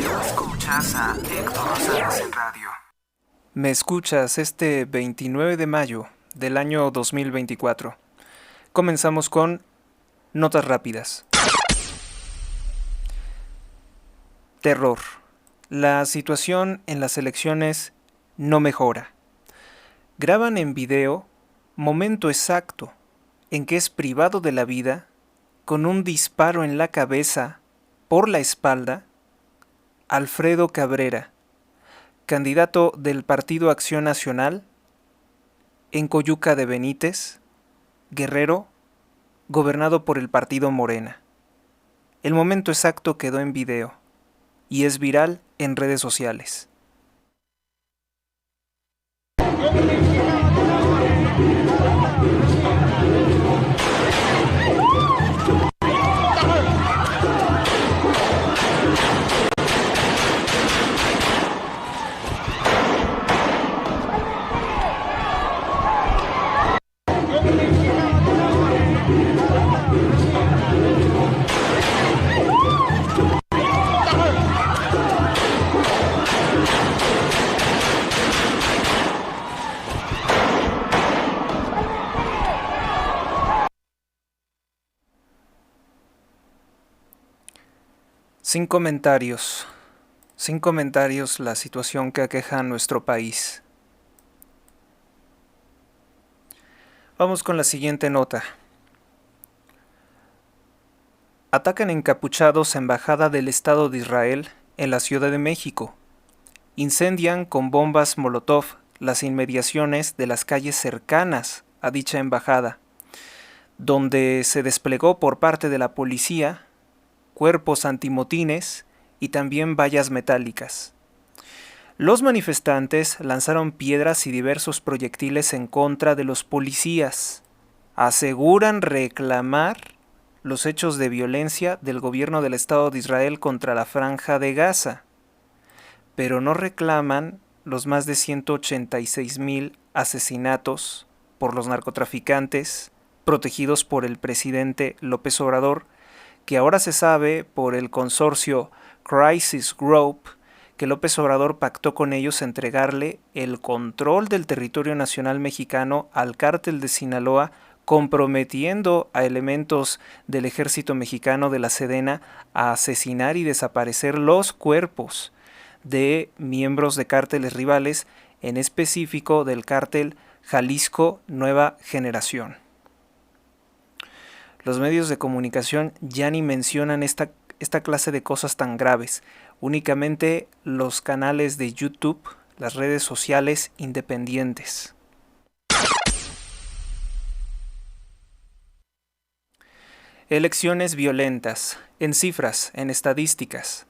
Escuchas a Héctor Rosales en radio. Me escuchas este 29 de mayo del año 2024. Comenzamos con notas rápidas. Terror. La situación en las elecciones no mejora. Graban en video momento exacto en que es privado de la vida con un disparo en la cabeza por la espalda Alfredo Cabrera, candidato del Partido Acción Nacional en Coyuca de Benítez, Guerrero, gobernado por el partido Morena. El momento exacto quedó en video y es viral en redes sociales. Sin comentarios la situación que aqueja a nuestro país. Vamos con la siguiente nota. Atacan encapuchados embajada del Estado de Israel en la Ciudad de México. Incendian con bombas Molotov las inmediaciones de las calles cercanas a dicha embajada, donde se desplegó por parte de la policía cuerpos antimotines y también vallas metálicas. Los manifestantes lanzaron piedras y diversos proyectiles en contra de los policías. Aseguran reclamar los hechos de violencia del gobierno del Estado de Israel contra la Franja de Gaza, pero no reclaman los más de 186,000 asesinatos por los narcotraficantes protegidos por el presidente López Obrador, que ahora se sabe por el consorcio Crisis Group que López Obrador pactó con ellos entregarle el control del territorio nacional mexicano al cártel de Sinaloa, comprometiendo a elementos del ejército mexicano de la Sedena a asesinar y desaparecer los cuerpos de miembros de cárteles rivales, en específico del cártel Jalisco Nueva Generación. Los medios de comunicación ya ni mencionan esta clase de cosas tan graves. Únicamente los canales de YouTube, las redes sociales independientes. Elecciones violentas, en cifras, en estadísticas.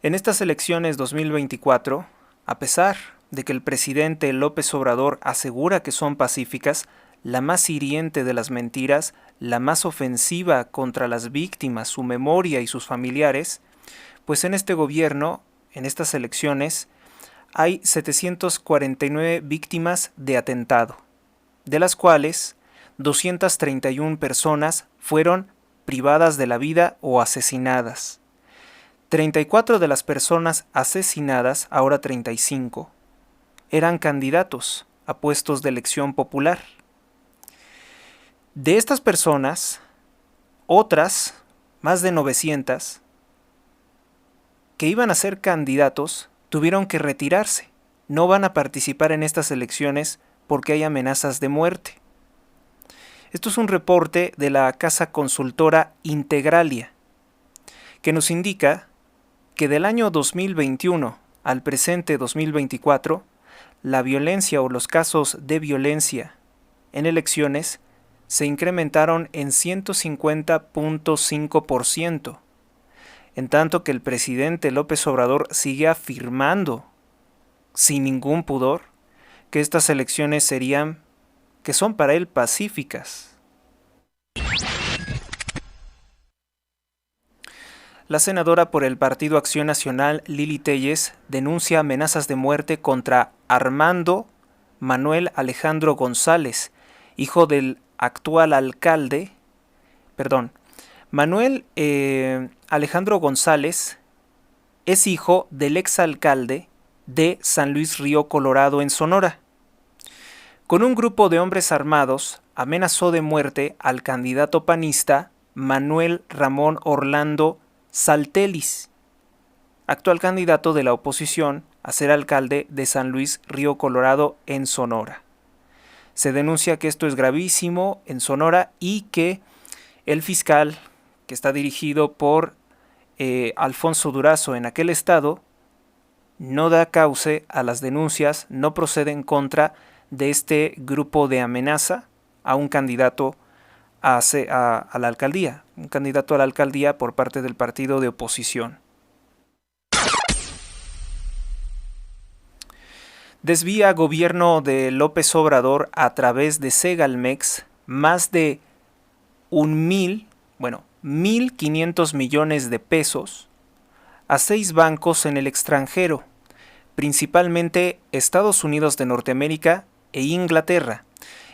En estas elecciones 2024, a pesar de que el presidente López Obrador asegura que son pacíficas, la más hiriente de las mentiras, la más ofensiva contra las víctimas, su memoria y sus familiares, pues en este gobierno, en estas elecciones, hay 749 víctimas de atentado, de las cuales 231 personas fueron privadas de la vida o asesinadas. 34 de las personas asesinadas, ahora 35, eran candidatos a puestos de elección popular. De estas personas, otras, más de 900, que iban a ser candidatos, tuvieron que retirarse. No van a participar en estas elecciones porque hay amenazas de muerte. Esto es un reporte de la casa consultora Integralia, que nos indica que del año 2021 al presente 2024, la violencia o los casos de violencia en elecciones se incrementaron en 150.5%, en tanto que el presidente López Obrador sigue afirmando, sin ningún pudor, que estas elecciones que son para él pacíficas. La senadora por el Partido Acción Nacional, Lili Téllez, denuncia amenazas de muerte contra Armando Manuel Alejandro González, hijo del actual alcalde, Manuel Alejandro González es hijo del exalcalde de San Luis Río Colorado en Sonora. Con un grupo de hombres armados amenazó de muerte al candidato panista Manuel Ramón Orlando Saltelis, actual candidato de la oposición a ser alcalde de San Luis Río Colorado en Sonora. Se denuncia que esto es gravísimo en Sonora y que el fiscal, que está dirigido por Alfonso Durazo en aquel estado, no da cauce a las denuncias, no procede en contra de este grupo de amenaza a un candidato a la alcaldía, un candidato a la alcaldía por parte del partido de oposición. Desvía gobierno de López Obrador a través de Segalmex más de 1.500 millones de pesos a 6 bancos en el extranjero, principalmente Estados Unidos de Norteamérica e Inglaterra,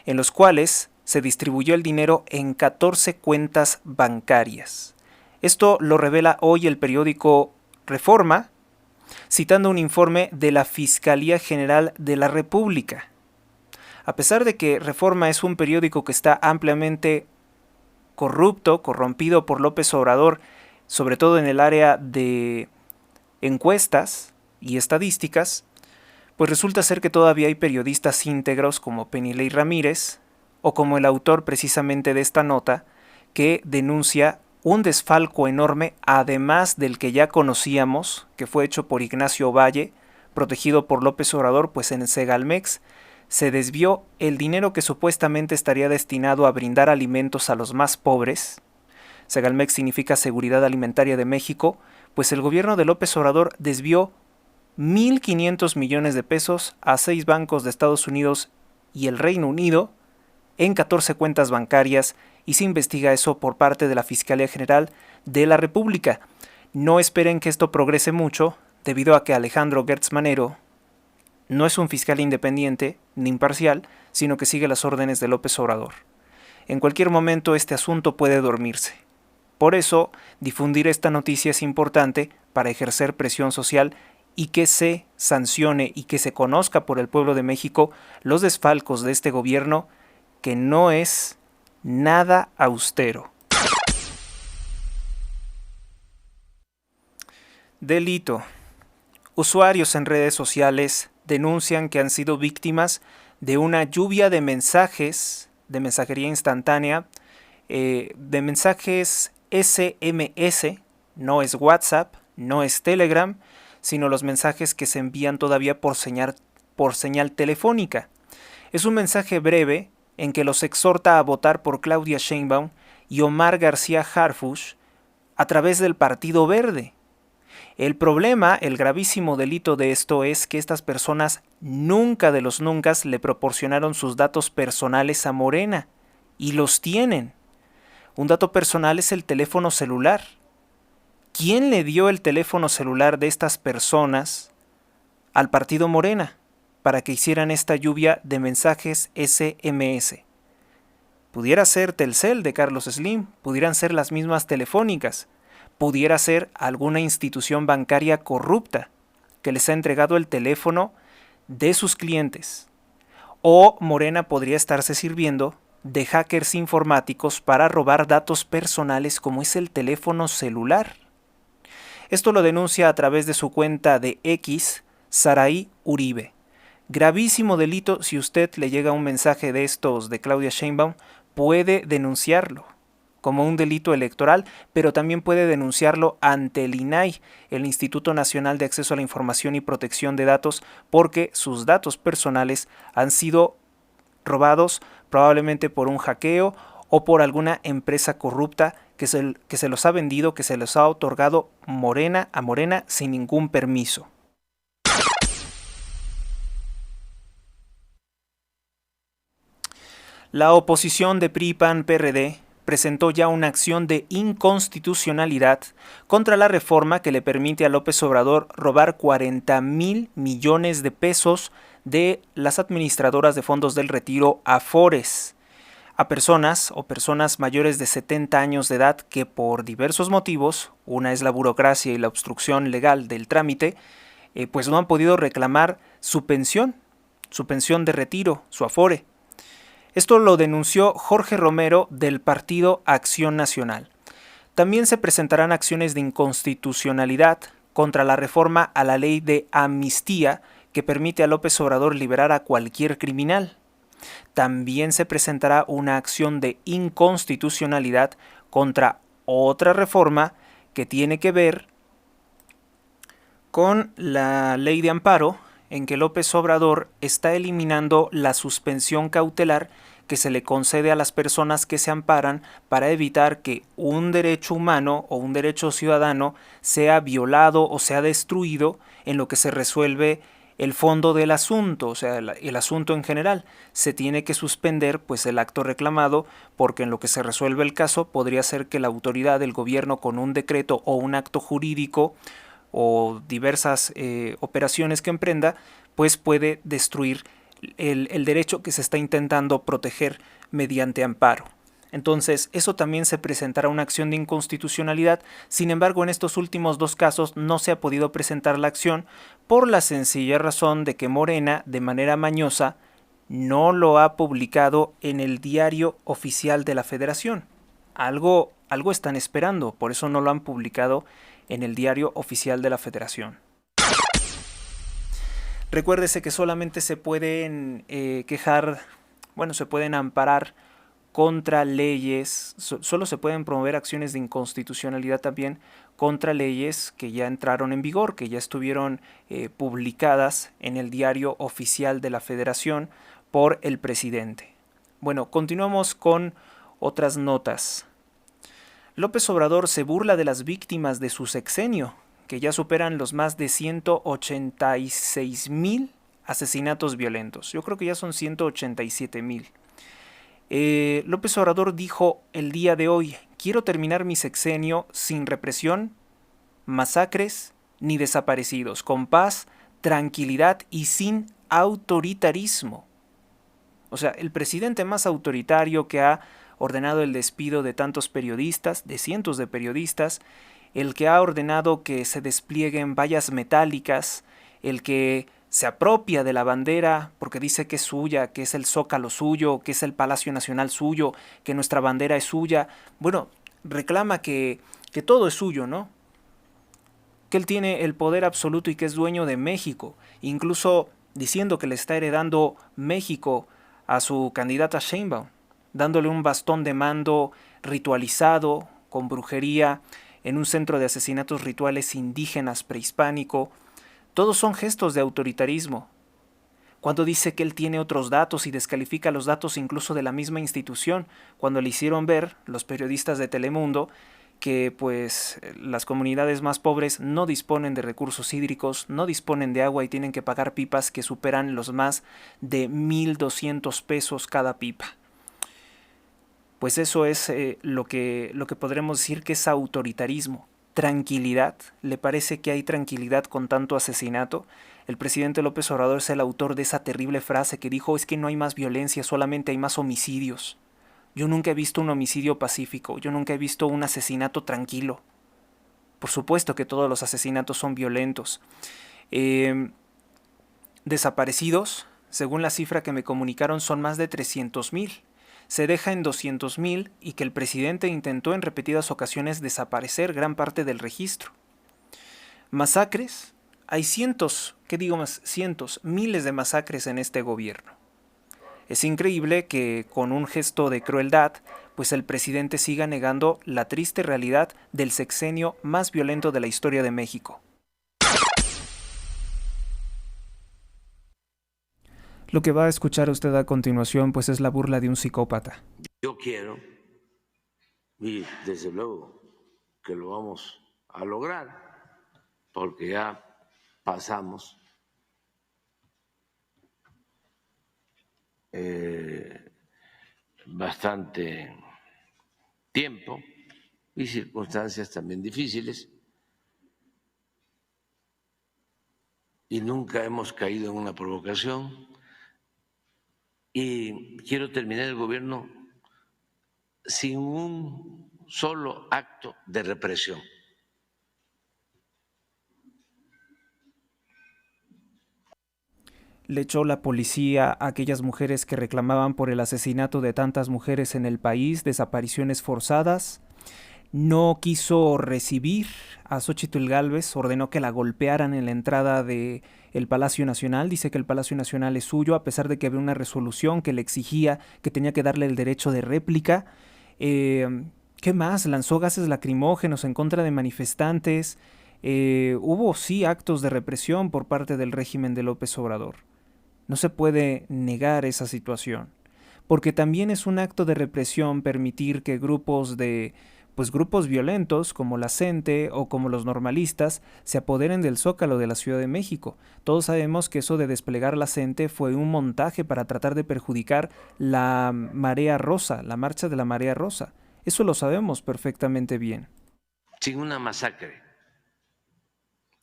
en los cuales se distribuyó el dinero en 14 cuentas bancarias. Esto lo revela hoy el periódico Reforma, citando un informe de la Fiscalía General de la República. A pesar de que Reforma es un periódico que está ampliamente corrompido por López Obrador, sobre todo en el área de encuestas y estadísticas, pues resulta ser que todavía hay periodistas íntegros como Penilei Ramírez, o como el autor precisamente de esta nota, que denuncia un desfalco enorme, además del que ya conocíamos, que fue hecho por Ignacio Valle, protegido por López Obrador, pues en Segalmex se desvió el dinero que supuestamente estaría destinado a brindar alimentos a los más pobres. Segalmex significa Seguridad Alimentaria de México, pues el gobierno de López Obrador desvió 1.500 millones de pesos a 6 bancos de Estados Unidos y el Reino Unido en 14 cuentas bancarias, y se investiga eso por parte de la Fiscalía General de la República. No esperen que esto progrese mucho, debido a que Alejandro Gertz Manero no es un fiscal independiente ni imparcial, sino que sigue las órdenes de López Obrador. En cualquier momento este asunto puede dormirse. Por eso, difundir esta noticia es importante para ejercer presión social y que se sancione y que se conozca por el pueblo de México los desfalcos de este gobierno, que no es nada austero. Delito. Usuarios en redes sociales denuncian que han sido víctimas de una lluvia de mensajes, de mensajería instantánea, de mensajes SMS, no es WhatsApp, no es Telegram, sino los mensajes que se envían todavía por señal telefónica. Es un mensaje breve en que los exhorta a votar por Claudia Sheinbaum y Omar García Harfuch a través del Partido Verde. El problema, el gravísimo delito de esto es que estas personas nunca de los nunca le proporcionaron sus datos personales a Morena, y los tienen. Un dato personal es el teléfono celular. ¿Quién le dio el teléfono celular de estas personas al partido Morena para que hicieran esta lluvia de mensajes SMS? Pudiera ser Telcel de Carlos Slim, pudieran ser las mismas telefónicas, pudiera ser alguna institución bancaria corrupta que les ha entregado el teléfono de sus clientes. O Morena podría estarse sirviendo de hackers informáticos para robar datos personales como es el teléfono celular. Esto lo denuncia a través de su cuenta de X, Saraí Uribe. Gravísimo delito. Si usted le llega un mensaje de estos de Claudia Sheinbaum, puede denunciarlo como un delito electoral, pero también puede denunciarlo ante el INAI, el Instituto Nacional de Acceso a la Información y Protección de Datos, porque sus datos personales han sido robados probablemente por un hackeo o por alguna empresa corrupta que se los ha vendido, que se los ha otorgado a Morena sin ningún permiso. La oposición de PRI, PAN, PRD presentó ya una acción de inconstitucionalidad contra la reforma que le permite a López Obrador robar 40,000 millones de pesos de las administradoras de fondos del retiro Afores. a personas o personas mayores de 70 años de edad que por diversos motivos, una es la burocracia y la obstrucción legal del trámite, pues no han podido reclamar su pensión de retiro, su afore. Esto lo denunció Jorge Romero del Partido Acción Nacional. También se presentarán acciones de inconstitucionalidad contra la reforma a la ley de amnistía que permite a López Obrador liberar a cualquier criminal. También se presentará una acción de inconstitucionalidad contra otra reforma que tiene que ver con la ley de amparo, en que López Obrador está eliminando la suspensión cautelar que se le concede a las personas que se amparan para evitar que un derecho humano o un derecho ciudadano sea violado o sea destruido en lo que se resuelve el fondo del asunto, o sea, el asunto en general. Se tiene que suspender pues el acto reclamado, porque en lo que se resuelve el caso podría ser que la autoridad del gobierno, con un decreto o un acto jurídico o diversas operaciones que emprenda, pues puede destruir el derecho que se está intentando proteger mediante amparo. Entonces, eso también se presentará una acción de inconstitucionalidad. Sin embargo, en estos últimos dos casos no se ha podido presentar la acción por la sencilla razón de que Morena, de manera mañosa, no lo ha publicado en el diario oficial de la Federación. Algo están esperando, por eso no lo han publicado en el diario oficial de la Federación. Recuérdese que solamente se pueden quejar, bueno, se pueden amparar contra leyes, solo se pueden promover acciones de inconstitucionalidad también contra leyes que ya entraron en vigor, que ya estuvieron publicadas en el diario oficial de la Federación por el presidente. Bueno, continuamos con otras notas. López Obrador se burla de las víctimas de su sexenio, que ya superan los más de 186,000 asesinatos violentos. Yo creo que ya son 187,000. López Obrador dijo el día de hoy: quiero terminar mi sexenio sin represión, masacres ni desaparecidos, con paz, tranquilidad y sin autoritarismo. O sea, el presidente más autoritario, que ha ordenado el despido de tantos periodistas, de cientos de periodistas, el que ha ordenado que se desplieguen vallas metálicas, el que se apropia de la bandera porque dice que es suya, que es el Zócalo suyo, que es el Palacio Nacional suyo, que nuestra bandera es suya. Bueno, reclama que todo es suyo, ¿no? Que él tiene el poder absoluto y que es dueño de México, incluso diciendo que le está heredando México a su candidata Sheinbaum, dándole un bastón de mando ritualizado, con brujería, en un centro de asesinatos rituales indígenas prehispánico. Todos son gestos de autoritarismo. Cuando dice que él tiene otros datos y descalifica los datos incluso de la misma institución, cuando le hicieron ver los periodistas de Telemundo que pues las comunidades más pobres no disponen de recursos hídricos, no disponen de agua y tienen que pagar pipas que superan los más de 1,200 pesos cada pipa. Pues eso es lo que podremos decir que es autoritarismo. Tranquilidad. ¿Le parece que hay tranquilidad con tanto asesinato? El presidente López Obrador es el autor de esa terrible frase que dijo: es que no hay más violencia, solamente hay más homicidios. Yo nunca he visto un homicidio pacífico, yo nunca he visto un asesinato tranquilo. Por supuesto que todos los asesinatos son violentos. Desaparecidos, según la cifra que me comunicaron, son más de 300,000. Se deja en 200,000 y que el presidente intentó en repetidas ocasiones desaparecer gran parte del registro. Masacres, hay cientos, ¿qué digo más? Cientos, miles de masacres en este gobierno. Es increíble que con un gesto de crueldad, pues el presidente siga negando la triste realidad del sexenio más violento de la historia de México. Lo que va a escuchar usted a continuación pues es la burla de un psicópata. Yo quiero, y desde luego que lo vamos a lograr, porque ya pasamos bastante tiempo y circunstancias también difíciles, y nunca hemos caído en una provocación. Y quiero terminar el gobierno sin un solo acto de represión. Le echó la policía a aquellas mujeres que reclamaban por el asesinato de tantas mujeres en el país, desapariciones forzadas. No quiso recibir a Xóchitl Gálvez, ordenó que la golpearan en la entrada del Palacio Nacional. Dice que el Palacio Nacional es suyo, a pesar de que había una resolución que le exigía que tenía que darle el derecho de réplica. ¿Qué más? Lanzó gases lacrimógenos en contra de manifestantes. Hubo sí actos de represión por parte del régimen de López Obrador. No se puede negar esa situación, porque también es un acto de represión permitir que grupos violentos como la CENTE o como los normalistas se apoderen del Zócalo de la Ciudad de México. Todos sabemos que eso de desplegar la CENTE fue un montaje para tratar de perjudicar la Marea Rosa, la marcha de la Marea Rosa. Eso lo sabemos perfectamente bien. Sin una masacre,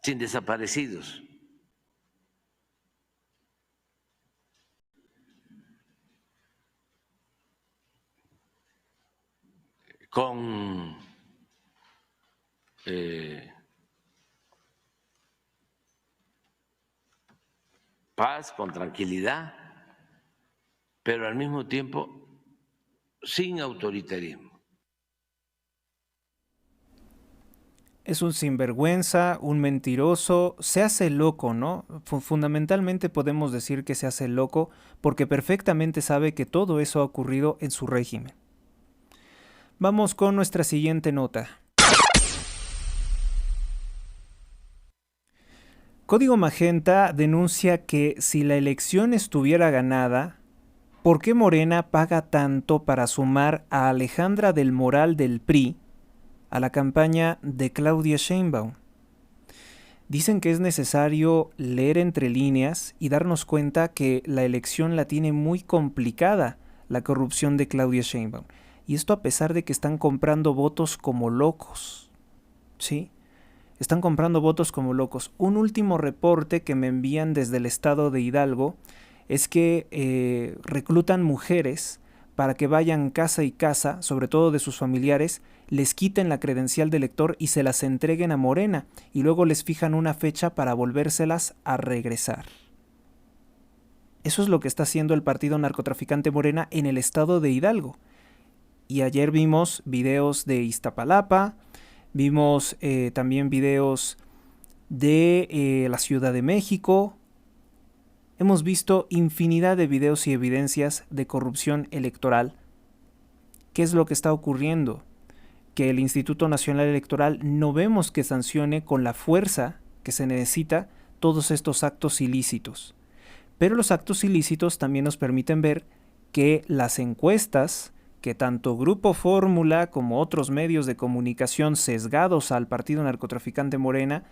sin desaparecidos. Con paz, con tranquilidad, pero al mismo tiempo sin autoritarismo. Es un sinvergüenza, un mentiroso, se hace loco, ¿no? Fundamentalmente podemos decir que se hace loco porque perfectamente sabe que todo eso ha ocurrido en su régimen. Vamos con nuestra siguiente nota. Código Magenta denuncia que si la elección estuviera ganada, ¿por qué Morena paga tanto para sumar a Alejandra del Moral del PRI a la campaña de Claudia Sheinbaum? Dicen que es necesario leer entre líneas y darnos cuenta que la elección la tiene muy complicada la corrupción de Claudia Sheinbaum. Y esto a pesar de que están comprando votos como locos, ¿sí? Están comprando votos como locos. Un último reporte que me envían desde el estado de Hidalgo es que reclutan mujeres para que vayan casa y casa, sobre todo de sus familiares, les quiten la credencial de elector y se las entreguen a Morena, y luego les fijan una fecha para volvérselas a regresar. Eso es lo que está haciendo el partido narcotraficante Morena en el estado de Hidalgo. Y ayer vimos videos de Iztapalapa, vimos también videos de la Ciudad de México. Hemos visto infinidad de videos y evidencias de corrupción electoral. ¿Qué es lo que está ocurriendo? Que el Instituto Nacional Electoral no vemos que sancione con la fuerza que se necesita todos estos actos ilícitos. Pero los actos ilícitos también nos permiten ver que las encuestas que tanto Grupo Fórmula como otros medios de comunicación sesgados al partido narcotraficante Morena,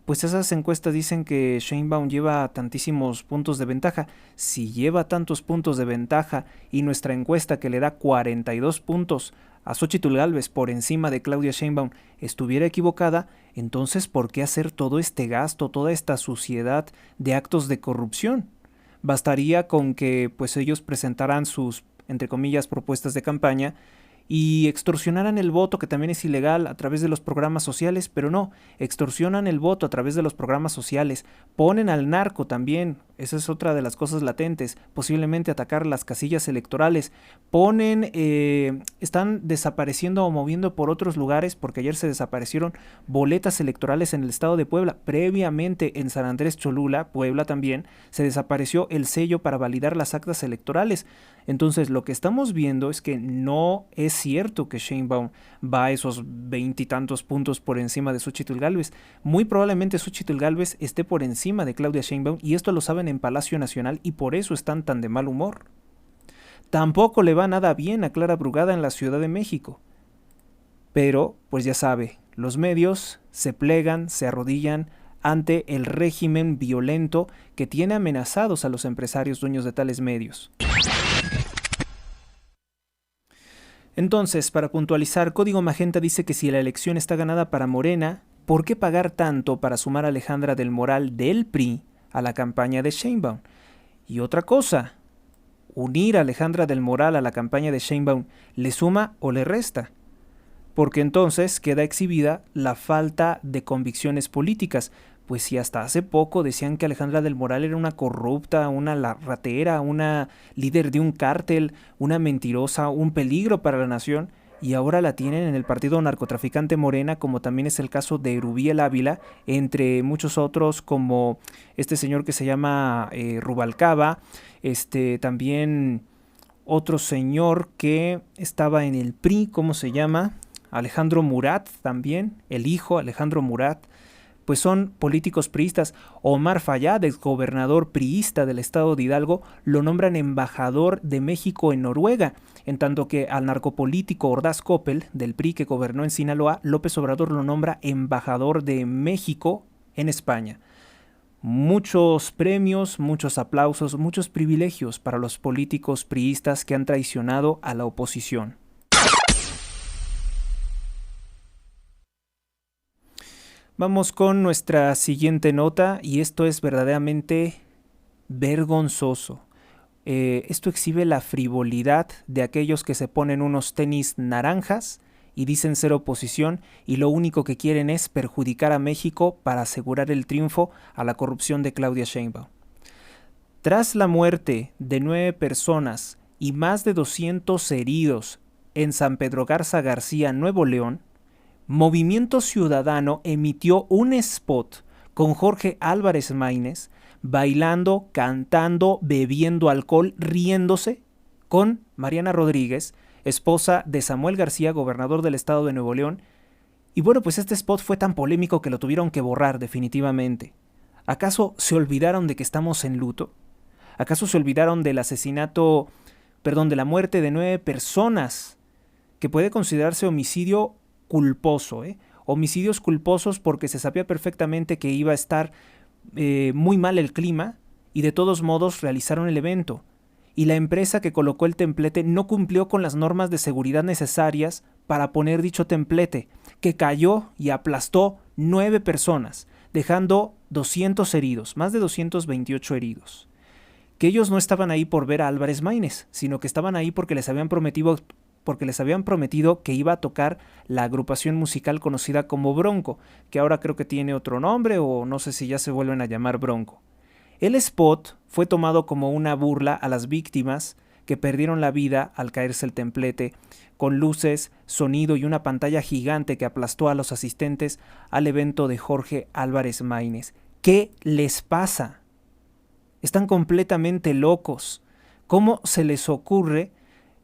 pues esas encuestas dicen que Sheinbaum lleva tantísimos puntos de ventaja. Si lleva tantos puntos de ventaja y nuestra encuesta que le da 42 puntos a Xóchitl Gálvez por encima de Claudia Sheinbaum estuviera equivocada, entonces ¿por qué hacer todo este gasto, toda esta suciedad de actos de corrupción? Bastaría con que pues ellos presentaran sus, entre comillas, propuestas de campaña y extorsionaran el voto, que también es ilegal, a través de los programas sociales, pero no, extorsionan el voto a través de los programas sociales, ponen al narco también, esa es otra de las cosas latentes, posiblemente atacar las casillas electorales, están desapareciendo o moviendo por otros lugares, porque ayer se desaparecieron boletas electorales en el estado de Puebla, previamente en San Andrés Cholula, Puebla también, se desapareció el sello para validar las actas electorales. Entonces lo que estamos viendo es que no es cierto que Sheinbaum va a esos 20 y tantos puntos por encima de Xóchitl Gálvez. Muy probablemente Xóchitl Gálvez esté por encima de Claudia Sheinbaum y esto lo saben en Palacio Nacional y por eso están tan de mal humor. Tampoco le va nada bien a Clara Brugada en la Ciudad de México. Pero, pues ya sabe, los medios se plegan, se arrodillan ante el régimen violento que tiene amenazados a los empresarios dueños de tales medios. Entonces, para puntualizar, Código Magenta dice que si la elección está ganada para Morena, ¿por qué pagar tanto para sumar a Alejandra del Moral del PRI a la campaña de Sheinbaum? Y otra cosa, unir a Alejandra del Moral a la campaña de Sheinbaum le suma o le resta, porque entonces queda exhibida la falta de convicciones políticas, pues si hasta hace poco decían que Alejandra del Moral era una corrupta, una ratera, una líder de un cártel, una mentirosa, un peligro para la nación, y ahora la tienen en el partido narcotraficante Morena, como también es el caso de Erubiel Ávila, entre muchos otros como este señor que se llama Rubalcaba, también otro señor que estaba en el PRI, ¿cómo se llama? Alejandro Murat también, el hijo Alejandro Murat, pues son políticos priistas. Omar Fayad, exgobernador priista del estado de Hidalgo, lo nombran embajador de México en Noruega, en tanto que al narcopolítico Ordaz Coppel, del PRI que gobernó en Sinaloa, López Obrador lo nombra embajador de México en España. Muchos premios, muchos aplausos, muchos privilegios para los políticos priistas que han traicionado a la oposición. Vamos con nuestra siguiente nota, y esto es verdaderamente vergonzoso. Esto exhibe la frivolidad de aquellos que se ponen unos tenis naranjas y dicen ser oposición, y lo único que quieren es perjudicar a México para asegurar el triunfo a la corrupción de Claudia Sheinbaum. Tras la muerte de 9 personas y más de 200 heridos en San Pedro Garza García, Nuevo León, Movimiento Ciudadano emitió un spot con Jorge Álvarez Maínez bailando, cantando, bebiendo alcohol, riéndose con Mariana Rodríguez, esposa de Samuel García, gobernador del estado de Nuevo León. Y bueno, pues este spot fue tan polémico que lo tuvieron que borrar definitivamente. ¿Acaso se olvidaron de que estamos en luto? ¿Acaso se olvidaron del de la muerte de 9 personas, que puede considerarse homicidio culposo, homicidios culposos, porque se sabía perfectamente que iba a estar muy mal el clima, y de todos modos realizaron el evento, y la empresa que colocó el templete no cumplió con las normas de seguridad necesarias para poner dicho templete, que cayó y aplastó 9 personas, dejando 200 heridos, más de 228 heridos. Que ellos no estaban ahí por ver a Álvarez Maínez, sino que estaban ahí porque les habían prometido que iba a tocar la agrupación musical conocida como Bronco, que ahora creo que tiene otro nombre, o no sé si ya se vuelven a llamar Bronco. El spot fue tomado como una burla a las víctimas que perdieron la vida al caerse el templete, con luces, sonido y una pantalla gigante que aplastó a los asistentes al evento de Jorge Álvarez Maínez. ¿Qué les pasa? Están completamente locos. ¿Cómo se les ocurre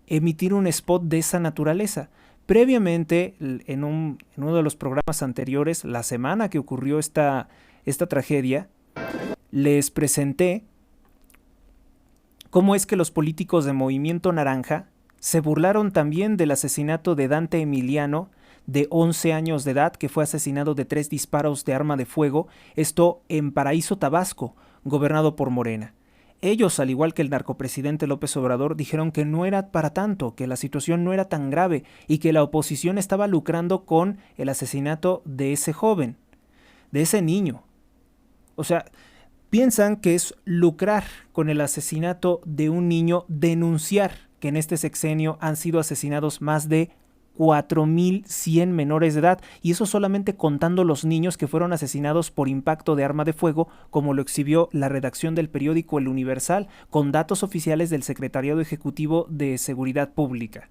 emitir un spot de esa naturaleza? Previamente, en uno de los programas anteriores, la semana que ocurrió esta tragedia, les presenté cómo es que los políticos de Movimiento Naranja se burlaron también del asesinato de Dante Emiliano, de 11 años de edad, que fue asesinado de 3 disparos de arma de fuego, esto en Paraíso, Tabasco, gobernado por Morena. Ellos, al igual que el narcopresidente López Obrador, dijeron que no era para tanto, que la situación no era tan grave y que la oposición estaba lucrando con el asesinato de ese joven, de ese niño. O sea, piensan que es lucrar con el asesinato de un niño, denunciar que en este sexenio han sido asesinados más de 4,100 menores de edad, y eso solamente contando los niños que fueron asesinados por impacto de arma de fuego, como lo exhibió la redacción del periódico El Universal, con datos oficiales del Secretariado Ejecutivo de Seguridad Pública.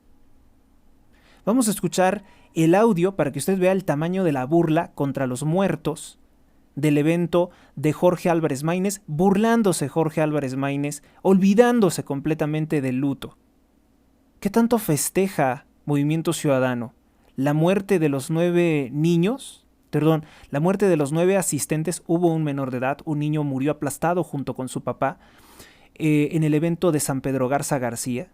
Vamos a escuchar el audio para que usted vea el tamaño de la burla contra los muertos del evento de Jorge Álvarez Maínez, burlándose Jorge Álvarez Maínez, olvidándose completamente del luto. ¿Qué tanto festeja Movimiento Ciudadano? La muerte de los 9 la muerte de los 9 asistentes. Hubo un menor de edad, un niño murió aplastado junto con su papá en el evento de San Pedro Garza García.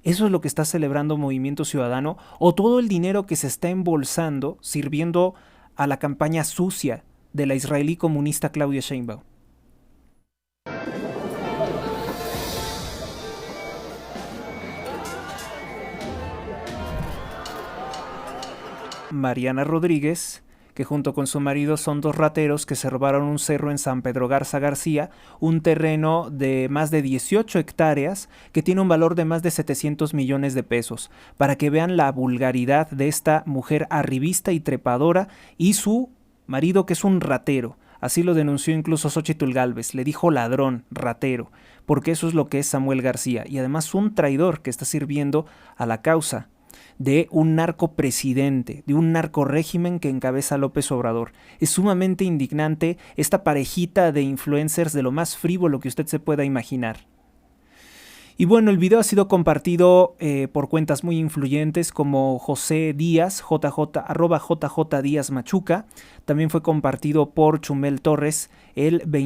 ¿Eso es lo que está celebrando Movimiento Ciudadano? ¿O todo el dinero que se está embolsando sirviendo a la campaña sucia de la israelí comunista Claudia Sheinbaum? Mariana Rodríguez, que junto con su marido son dos rateros que se robaron un cerro en San Pedro Garza García, un terreno de más de 18 hectáreas que tiene un valor de más de 700 millones de pesos, para que vean la vulgaridad de esta mujer arribista y trepadora y su marido, que es un ratero. Así lo denunció incluso Xóchitl Gálvez, le dijo ladrón, ratero, porque eso es lo que es Samuel García, y además un traidor que está sirviendo a la causa de un narcopresidente, de un narcorégimen que encabeza López Obrador. Es sumamente indignante esta parejita de influencers de lo más frívolo que usted se pueda imaginar. Y bueno, el video ha sido compartido por cuentas muy influyentes como José Díaz, @JJ Díaz Machuca. También fue compartido por Chumel Torres este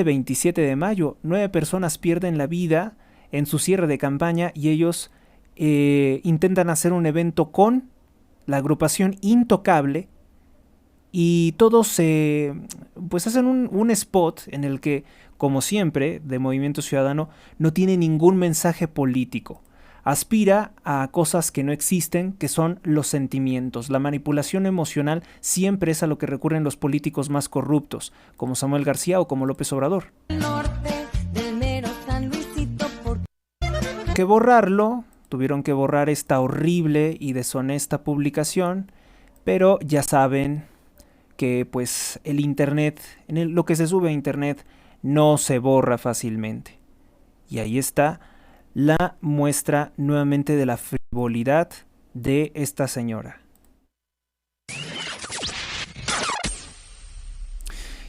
27 de mayo. 9 personas pierden la vida en su cierre de campaña y ellos intentan hacer un evento con la agrupación Intocable y todos pues hacen un spot en el que, como siempre, de Movimiento Ciudadano, no tiene ningún mensaje político. Aspira a cosas que no existen, que son los sentimientos. La manipulación emocional siempre es a lo que recurren los políticos más corruptos, como Samuel García o como López Obrador. Tuvieron que borrar esta horrible y deshonesta publicación, pero ya saben que pues el internet, lo que se sube a internet, no se borra fácilmente. Y ahí está la muestra nuevamente de la frivolidad de esta señora.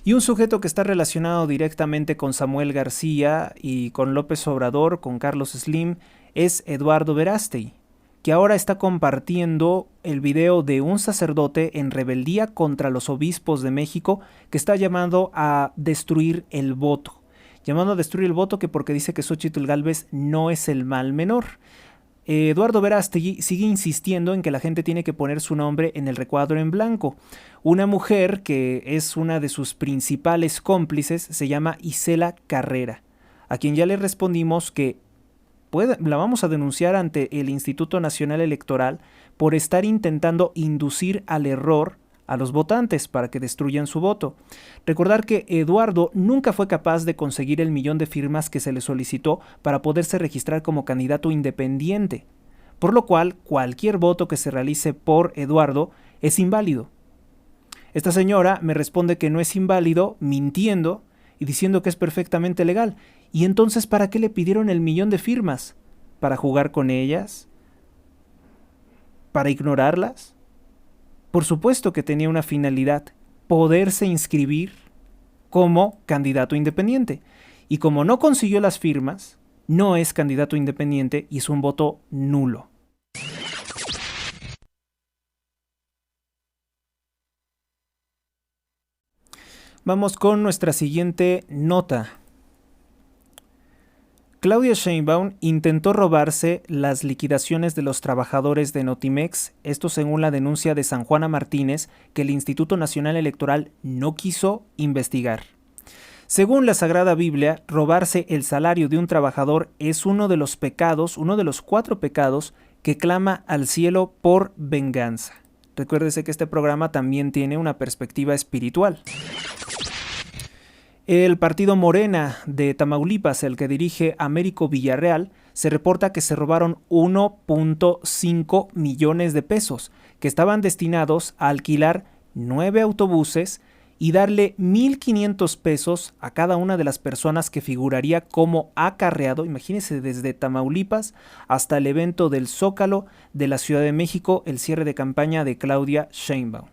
Y un sujeto que está relacionado directamente con Samuel García y con López Obrador, con Carlos Slim, es Eduardo Verástegui, que ahora está compartiendo el video de un sacerdote en rebeldía contra los obispos de México que está llamando a destruir el voto. Llamando a destruir el voto que porque dice que Xóchitl Gálvez no es el mal menor. Eduardo Verástegui sigue insistiendo en que la gente tiene que poner su nombre en el recuadro en blanco. Una mujer que es una de sus principales cómplices se llama Isela Carrera, a quien ya le respondimos que la vamos a denunciar ante el Instituto Nacional Electoral por estar intentando inducir al error a los votantes para que destruyan su voto. Recordar que Eduardo nunca fue capaz de conseguir el 1,000,000 de firmas que se le solicitó para poderse registrar como candidato independiente, por lo cual cualquier voto que se realice por Eduardo es inválido. Esta señora me responde que no es inválido, mintiendo y diciendo que es perfectamente legal. ¿Y entonces para qué le pidieron el 1,000,000 de firmas? ¿Para jugar con ellas? ¿Para ignorarlas? Por supuesto que tenía una finalidad: poderse inscribir como candidato independiente. Y como no consiguió las firmas, no es candidato independiente y es un voto nulo. Vamos con nuestra siguiente nota. Claudia Sheinbaum intentó robarse las liquidaciones de los trabajadores de Notimex, esto según la denuncia de San Juana Martínez, que el Instituto Nacional Electoral no quiso investigar. Según la Sagrada Biblia, robarse el salario de un trabajador es uno de los pecados, uno de los 4 pecados que clama al cielo por venganza. Recuérdese que este programa también tiene una perspectiva espiritual. El partido Morena de Tamaulipas, el que dirige Américo Villarreal, se reporta que se robaron 1.5 millones de pesos, que estaban destinados a alquilar 9 autobuses y darle 1,500 pesos a cada una de las personas que figuraría como acarreado, imagínense, desde Tamaulipas hasta el evento del Zócalo de la Ciudad de México, el cierre de campaña de Claudia Sheinbaum.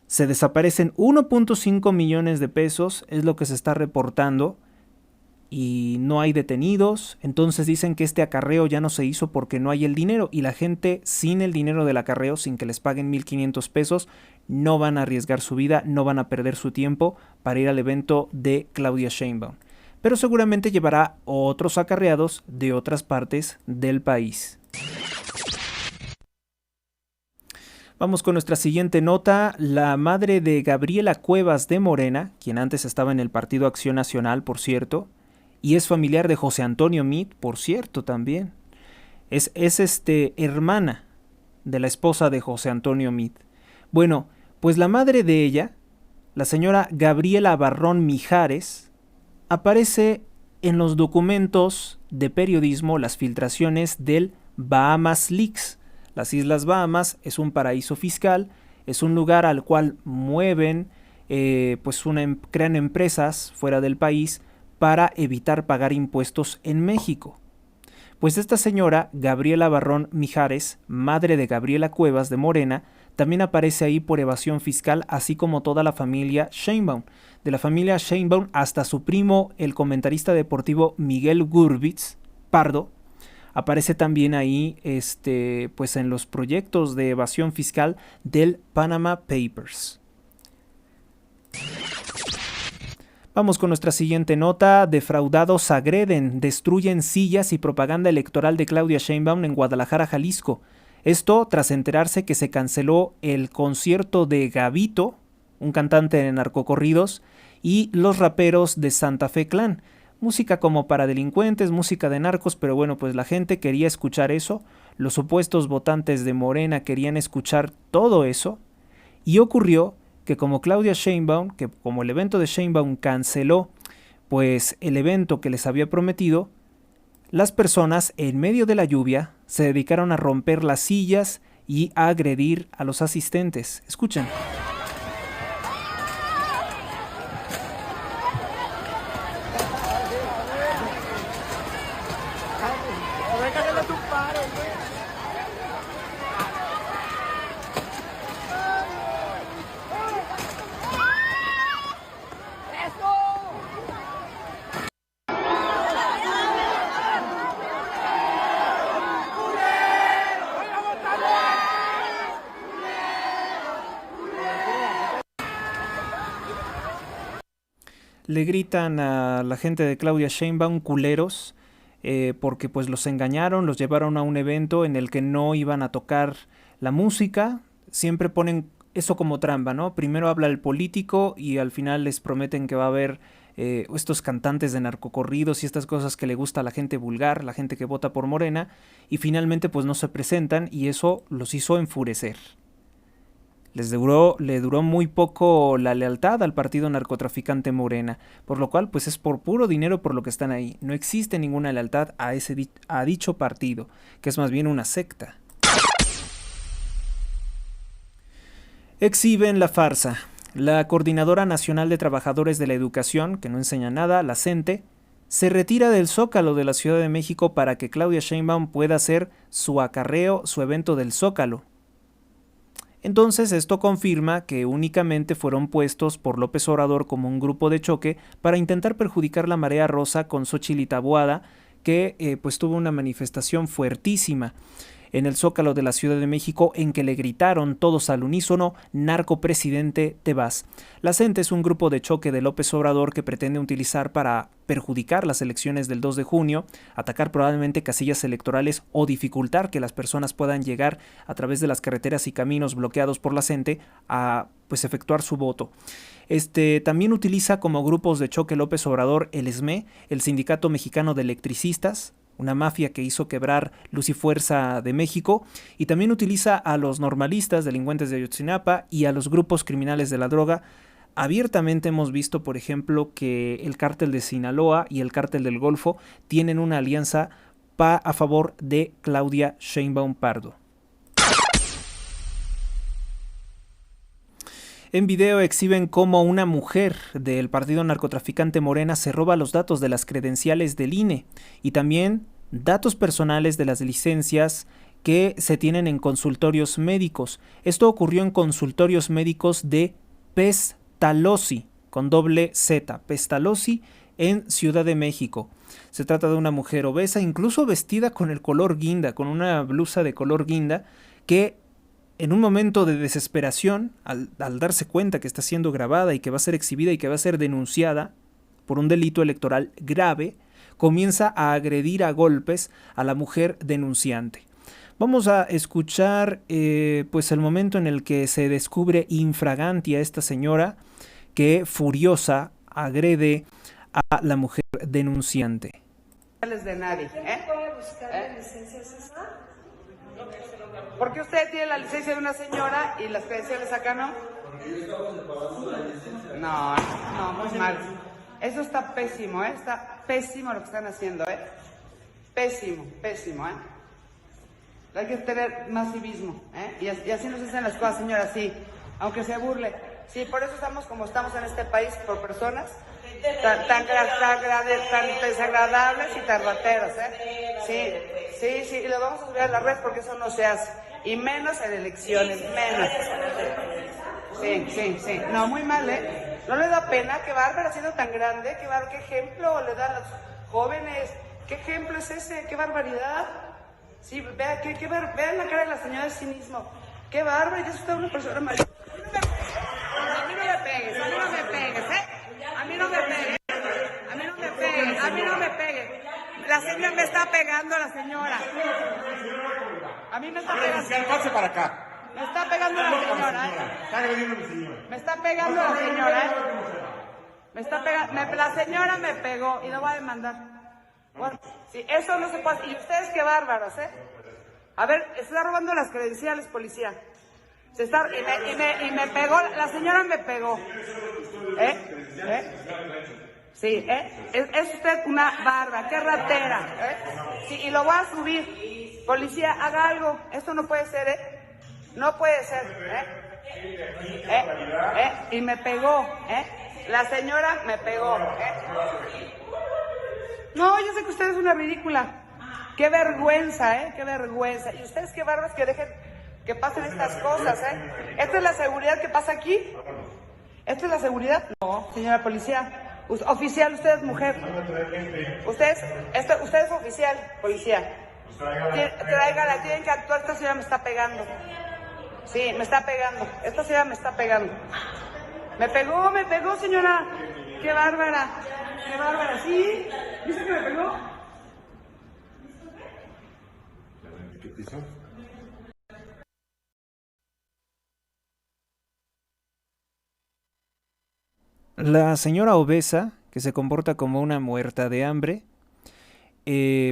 Se desaparecen 1.5 millones de pesos, es lo que se está reportando, y no hay detenidos. Entonces dicen que este acarreo ya no se hizo porque no hay el dinero, y la gente sin el dinero del acarreo, sin que les paguen 1,500 pesos, no van a arriesgar su vida, no van a perder su tiempo para ir al evento de Claudia Sheinbaum. Pero seguramente llevará otros acarreados de otras partes del país. Vamos con nuestra siguiente nota. La madre de Gabriela Cuevas de Morena, quien antes estaba en el Partido Acción Nacional, por cierto, y es familiar de José Antonio Meade, por cierto, también. Es hermana de la esposa de José Antonio Meade. Bueno, pues la madre de ella, la señora Gabriela Barrón Mijares, aparece en los documentos de periodismo, las filtraciones del Bahamas Leaks. Las Islas Bahamas es un paraíso fiscal, es un lugar al cual mueven, crean empresas fuera del país para evitar pagar impuestos en México. Pues esta señora, Gabriela Barrón Mijares, madre de Gabriela Cuevas de Morena, también aparece ahí por evasión fiscal, así como toda la familia Sheinbaum. De la familia Sheinbaum hasta su primo, el comentarista deportivo Miguel Gurbitz Pardo, aparece también ahí en los proyectos de evasión fiscal del Panama Papers. Vamos con nuestra siguiente nota. Defraudados agreden, destruyen sillas y propaganda electoral de Claudia Sheinbaum en Guadalajara, Jalisco. Esto tras enterarse que se canceló el concierto de Gabito, un cantante de narcocorridos, y los raperos de Santa Fe Clan. Música como para delincuentes, música de narcos, pero bueno, pues la gente quería escuchar eso. Los supuestos votantes de Morena querían escuchar todo eso. Y ocurrió que como Claudia Sheinbaum, que como el evento de Sheinbaum canceló pues el evento que les había prometido, las personas en medio de la lluvia se dedicaron a romper las sillas y a agredir a los asistentes. Escuchen. Le gritan a la gente de Claudia Sheinbaum culeros, porque pues los engañaron, los llevaron a un evento en el que no iban a tocar la música. Siempre ponen eso como trampa, ¿no? Primero habla el político y al final les prometen que va a haber estos cantantes de narcocorridos y estas cosas que le gusta a la gente vulgar, la gente que vota por Morena, y finalmente pues no se presentan y eso los hizo enfurecer. Le duró muy poco la lealtad al partido narcotraficante Morena, por lo cual pues es por puro dinero por lo que están ahí. No existe ninguna lealtad a dicho partido, que es más bien una secta. Exhiben la farsa. La Coordinadora Nacional de Trabajadores de la Educación, que no enseña nada, la CENTE, se retira del Zócalo de la Ciudad de México para que Claudia Sheinbaum pueda hacer su acarreo, su evento del Zócalo. Entonces esto confirma que únicamente fueron puestos por López Obrador como un grupo de choque para intentar perjudicar la marea rosa con Xóchitl Taboada, que pues tuvo una manifestación fuertísima en el Zócalo de la Ciudad de México en que le gritaron todos al unísono: narcopresidente, te vas. La CENTE es un grupo de choque de López Obrador que pretende utilizar para perjudicar las elecciones del 2 de junio, atacar probablemente casillas electorales o dificultar que las personas puedan llegar a través de las carreteras y caminos bloqueados por la CENTE a pues efectuar su voto. También utiliza como grupos de choque López Obrador el SME, el Sindicato Mexicano de Electricistas, una mafia que hizo quebrar Luz y Fuerza de México, y también utiliza a los normalistas, delincuentes de Ayotzinapa, y a los grupos criminales de la droga. Abiertamente hemos visto, por ejemplo, que el cártel de Sinaloa y el cártel del Golfo tienen una alianza a favor de Claudia Sheinbaum Pardo. En video exhiben cómo una mujer del partido narcotraficante Morena se roba los datos de las credenciales del INE y también datos personales de las licencias que se tienen en consultorios médicos. Esto ocurrió en consultorios médicos de Pestalozzi, con doble Z, Pestalozzi, en Ciudad de México. Se trata de una mujer obesa, incluso vestida con el color guinda, con una blusa de color guinda, que en un momento de desesperación, al darse cuenta que está siendo grabada y que va a ser exhibida y que va a ser denunciada por un delito electoral grave, comienza a agredir a golpes a la mujer denunciante. Vamos a escuchar pues el momento en el que se descubre infraganti a esta señora que furiosa agrede a la mujer denunciante. De nadie, ¿eh? ¿Puede buscar la licencia, César? ¿Por qué usted tiene la licencia de una señora y las credenciales acá no? No, no, muy mal. Eso está pésimo, ¿eh? Está pésimo lo que están haciendo, ¿eh? Pésimo, pésimo, ¿eh? Hay que tener más civismo, ¿eh? Y así nos hacen las cosas, señora, sí. Aunque se burle. Sí, por eso estamos como estamos en este país, por personas tan desagradables y tan rateros, ¿eh? Sí, y lo vamos a subir a la red porque eso no se hace. Y menos en elecciones, menos. Sí. No, muy mal, ¿eh? ¿No le da pena? Qué bárbara, siendo tan grande, qué ejemplo le dan a los jóvenes. ¿Qué ejemplo es ese? ¡Qué barbaridad! Sí, vean la cara de la señora de cinismo. ¡Qué bárbara! Ya es usted una persona mayor. A mí no me pegues, ¿eh? A mí no me pegues. La señora me está pegando, la señora. A mí me está pegando. Pase para acá. Me está pegando la señora, ¿eh? Me está pegando la señora, ¿eh? La señora me pegó y lo va a demandar. Bueno, sí, eso no se puede. Y ustedes qué bárbaros, ¿eh? A ver, está robando las credenciales, policía. Y me pegó, la señora me pegó. Sí, es usted una bárbara, qué ratera, Sí, y lo voy a subir. Policía, haga algo. Esto no puede ser, No puede ser, Y me pegó, La señora me pegó, No, yo sé que usted es una ridícula. Qué vergüenza, qué vergüenza. Y ustedes qué bárbaros que dejen que pasen estas cosas, ¿Esta es la seguridad que pasa aquí? ¿Esta es la seguridad? No, señora policía. Oficial, usted es mujer. Usted es oficial, policía. Tráigala, tienen que actuar. Esta señora me está pegando. Sí, me está pegando. Esta señora me está pegando. Me pegó, señora. Qué bárbara. Sí. ¿Dice que me pegó? La señora obesa, que se comporta como una muerta de hambre,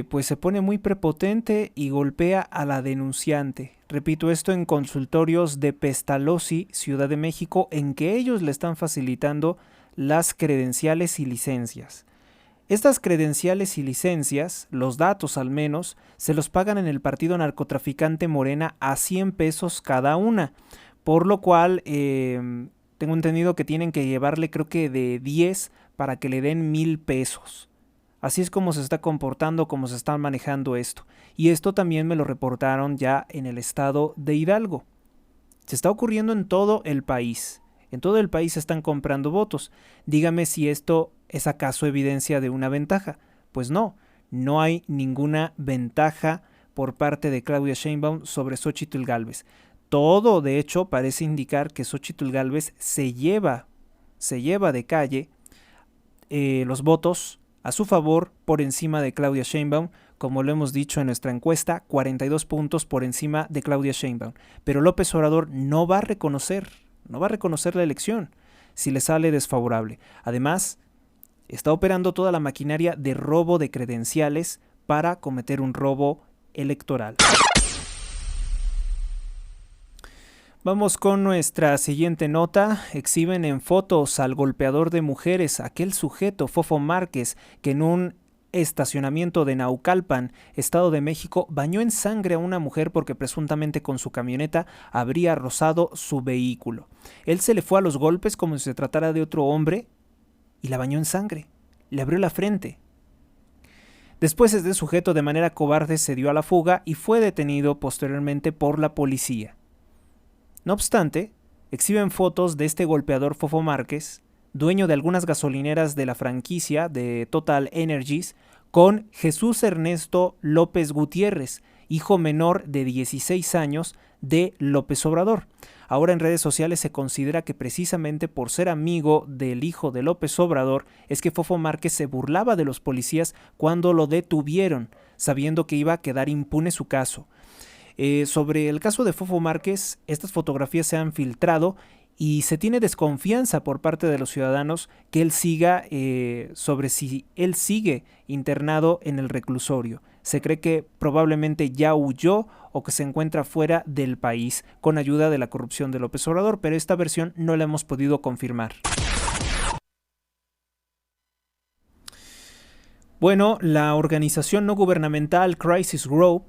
pues se pone muy prepotente y golpea a la denunciante. Repito, esto en consultorios de Pestalozzi, Ciudad de México, en que ellos le están facilitando las credenciales y licencias. Estas credenciales y licencias, los datos al menos, se los pagan en el partido narcotraficante Morena a 100 pesos cada una, por lo cual tengo entendido que tienen que llevarle creo que de 10 para que le den 1,000 pesos. Así es como se está comportando, como se está manejando esto. Y esto también me lo reportaron ya en el estado de Hidalgo. Se está ocurriendo en todo el país. En todo el país se están comprando votos. Dígame si esto es acaso evidencia de una ventaja. Pues no hay ninguna ventaja por parte de Claudia Sheinbaum sobre Xóchitl Gálvez. Todo, de hecho, parece indicar que Xóchitl Gálvez se lleva de calle los votos a su favor por encima de Claudia Sheinbaum, como lo hemos dicho en nuestra encuesta, 42 puntos por encima de Claudia Sheinbaum. Pero López Obrador no va a reconocer la elección si le sale desfavorable. Además, está operando toda la maquinaria de robo de credenciales para cometer un robo electoral. Vamos con nuestra siguiente nota. Exhiben en fotos al golpeador de mujeres, aquel sujeto, Fofo Márquez, que en un estacionamiento de Naucalpan, Estado de México, bañó en sangre a una mujer porque presuntamente con su camioneta habría rozado su vehículo. Él se le fue a los golpes como si se tratara de otro hombre y la bañó en sangre. Le abrió la frente. Después este sujeto de manera cobarde se dio a la fuga y fue detenido posteriormente por la policía. No obstante, exhiben fotos de este golpeador Fofo Márquez, dueño de algunas gasolineras de la franquicia de Total Energies, con Jesús Ernesto López Gutiérrez, hijo menor de 16 años de López Obrador. Ahora en redes sociales se considera que precisamente por ser amigo del hijo de López Obrador es que Fofo Márquez se burlaba de los policías cuando lo detuvieron, sabiendo que iba a quedar impune su caso. Sobre el caso de Fofo Márquez, estas fotografías se han filtrado y se tiene desconfianza por parte de los ciudadanos que él siga, sobre si él sigue internado en el reclusorio. Se cree que probablemente ya huyó o que se encuentra fuera del país con ayuda de la corrupción de López Obrador, pero esta versión no la hemos podido confirmar. Bueno, la organización no gubernamental Crisis Group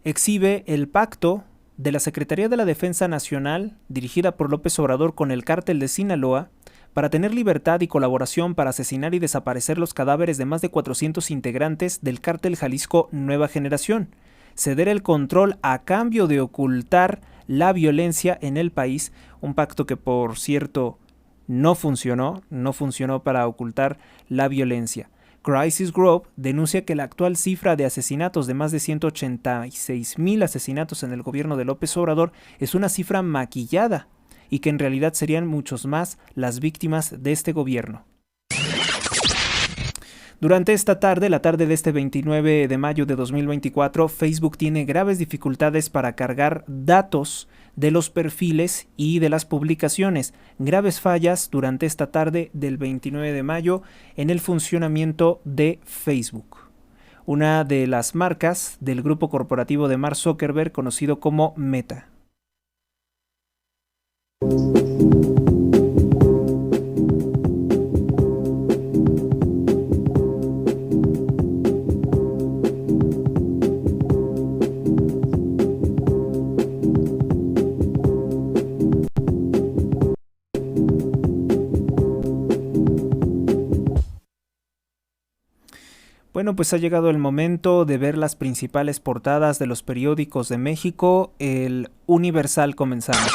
exhibe el pacto de la Secretaría de la Defensa Nacional, dirigida por López Obrador con el cártel de Sinaloa, para tener libertad y colaboración para asesinar y desaparecer los cadáveres de más de 400 integrantes del cártel Jalisco Nueva Generación, ceder el control a cambio de ocultar la violencia en el país, un pacto que, por cierto, no funcionó para ocultar la violencia. Crisis Group denuncia que la actual cifra de asesinatos de más de 186,000 asesinatos en el gobierno de López Obrador es una cifra maquillada y que en realidad serían muchos más las víctimas de este gobierno. Durante esta tarde, la tarde de este 29 de mayo de 2024, Facebook tiene graves dificultades para cargar datos de los perfiles y de las publicaciones. Graves fallas durante esta tarde del 29 de mayo en el funcionamiento de Facebook. Una de las marcas del grupo corporativo de Mark Zuckerberg, conocido como Meta. Bueno, pues ha llegado el momento de ver las principales portadas de los periódicos de México. El Universal, comenzamos.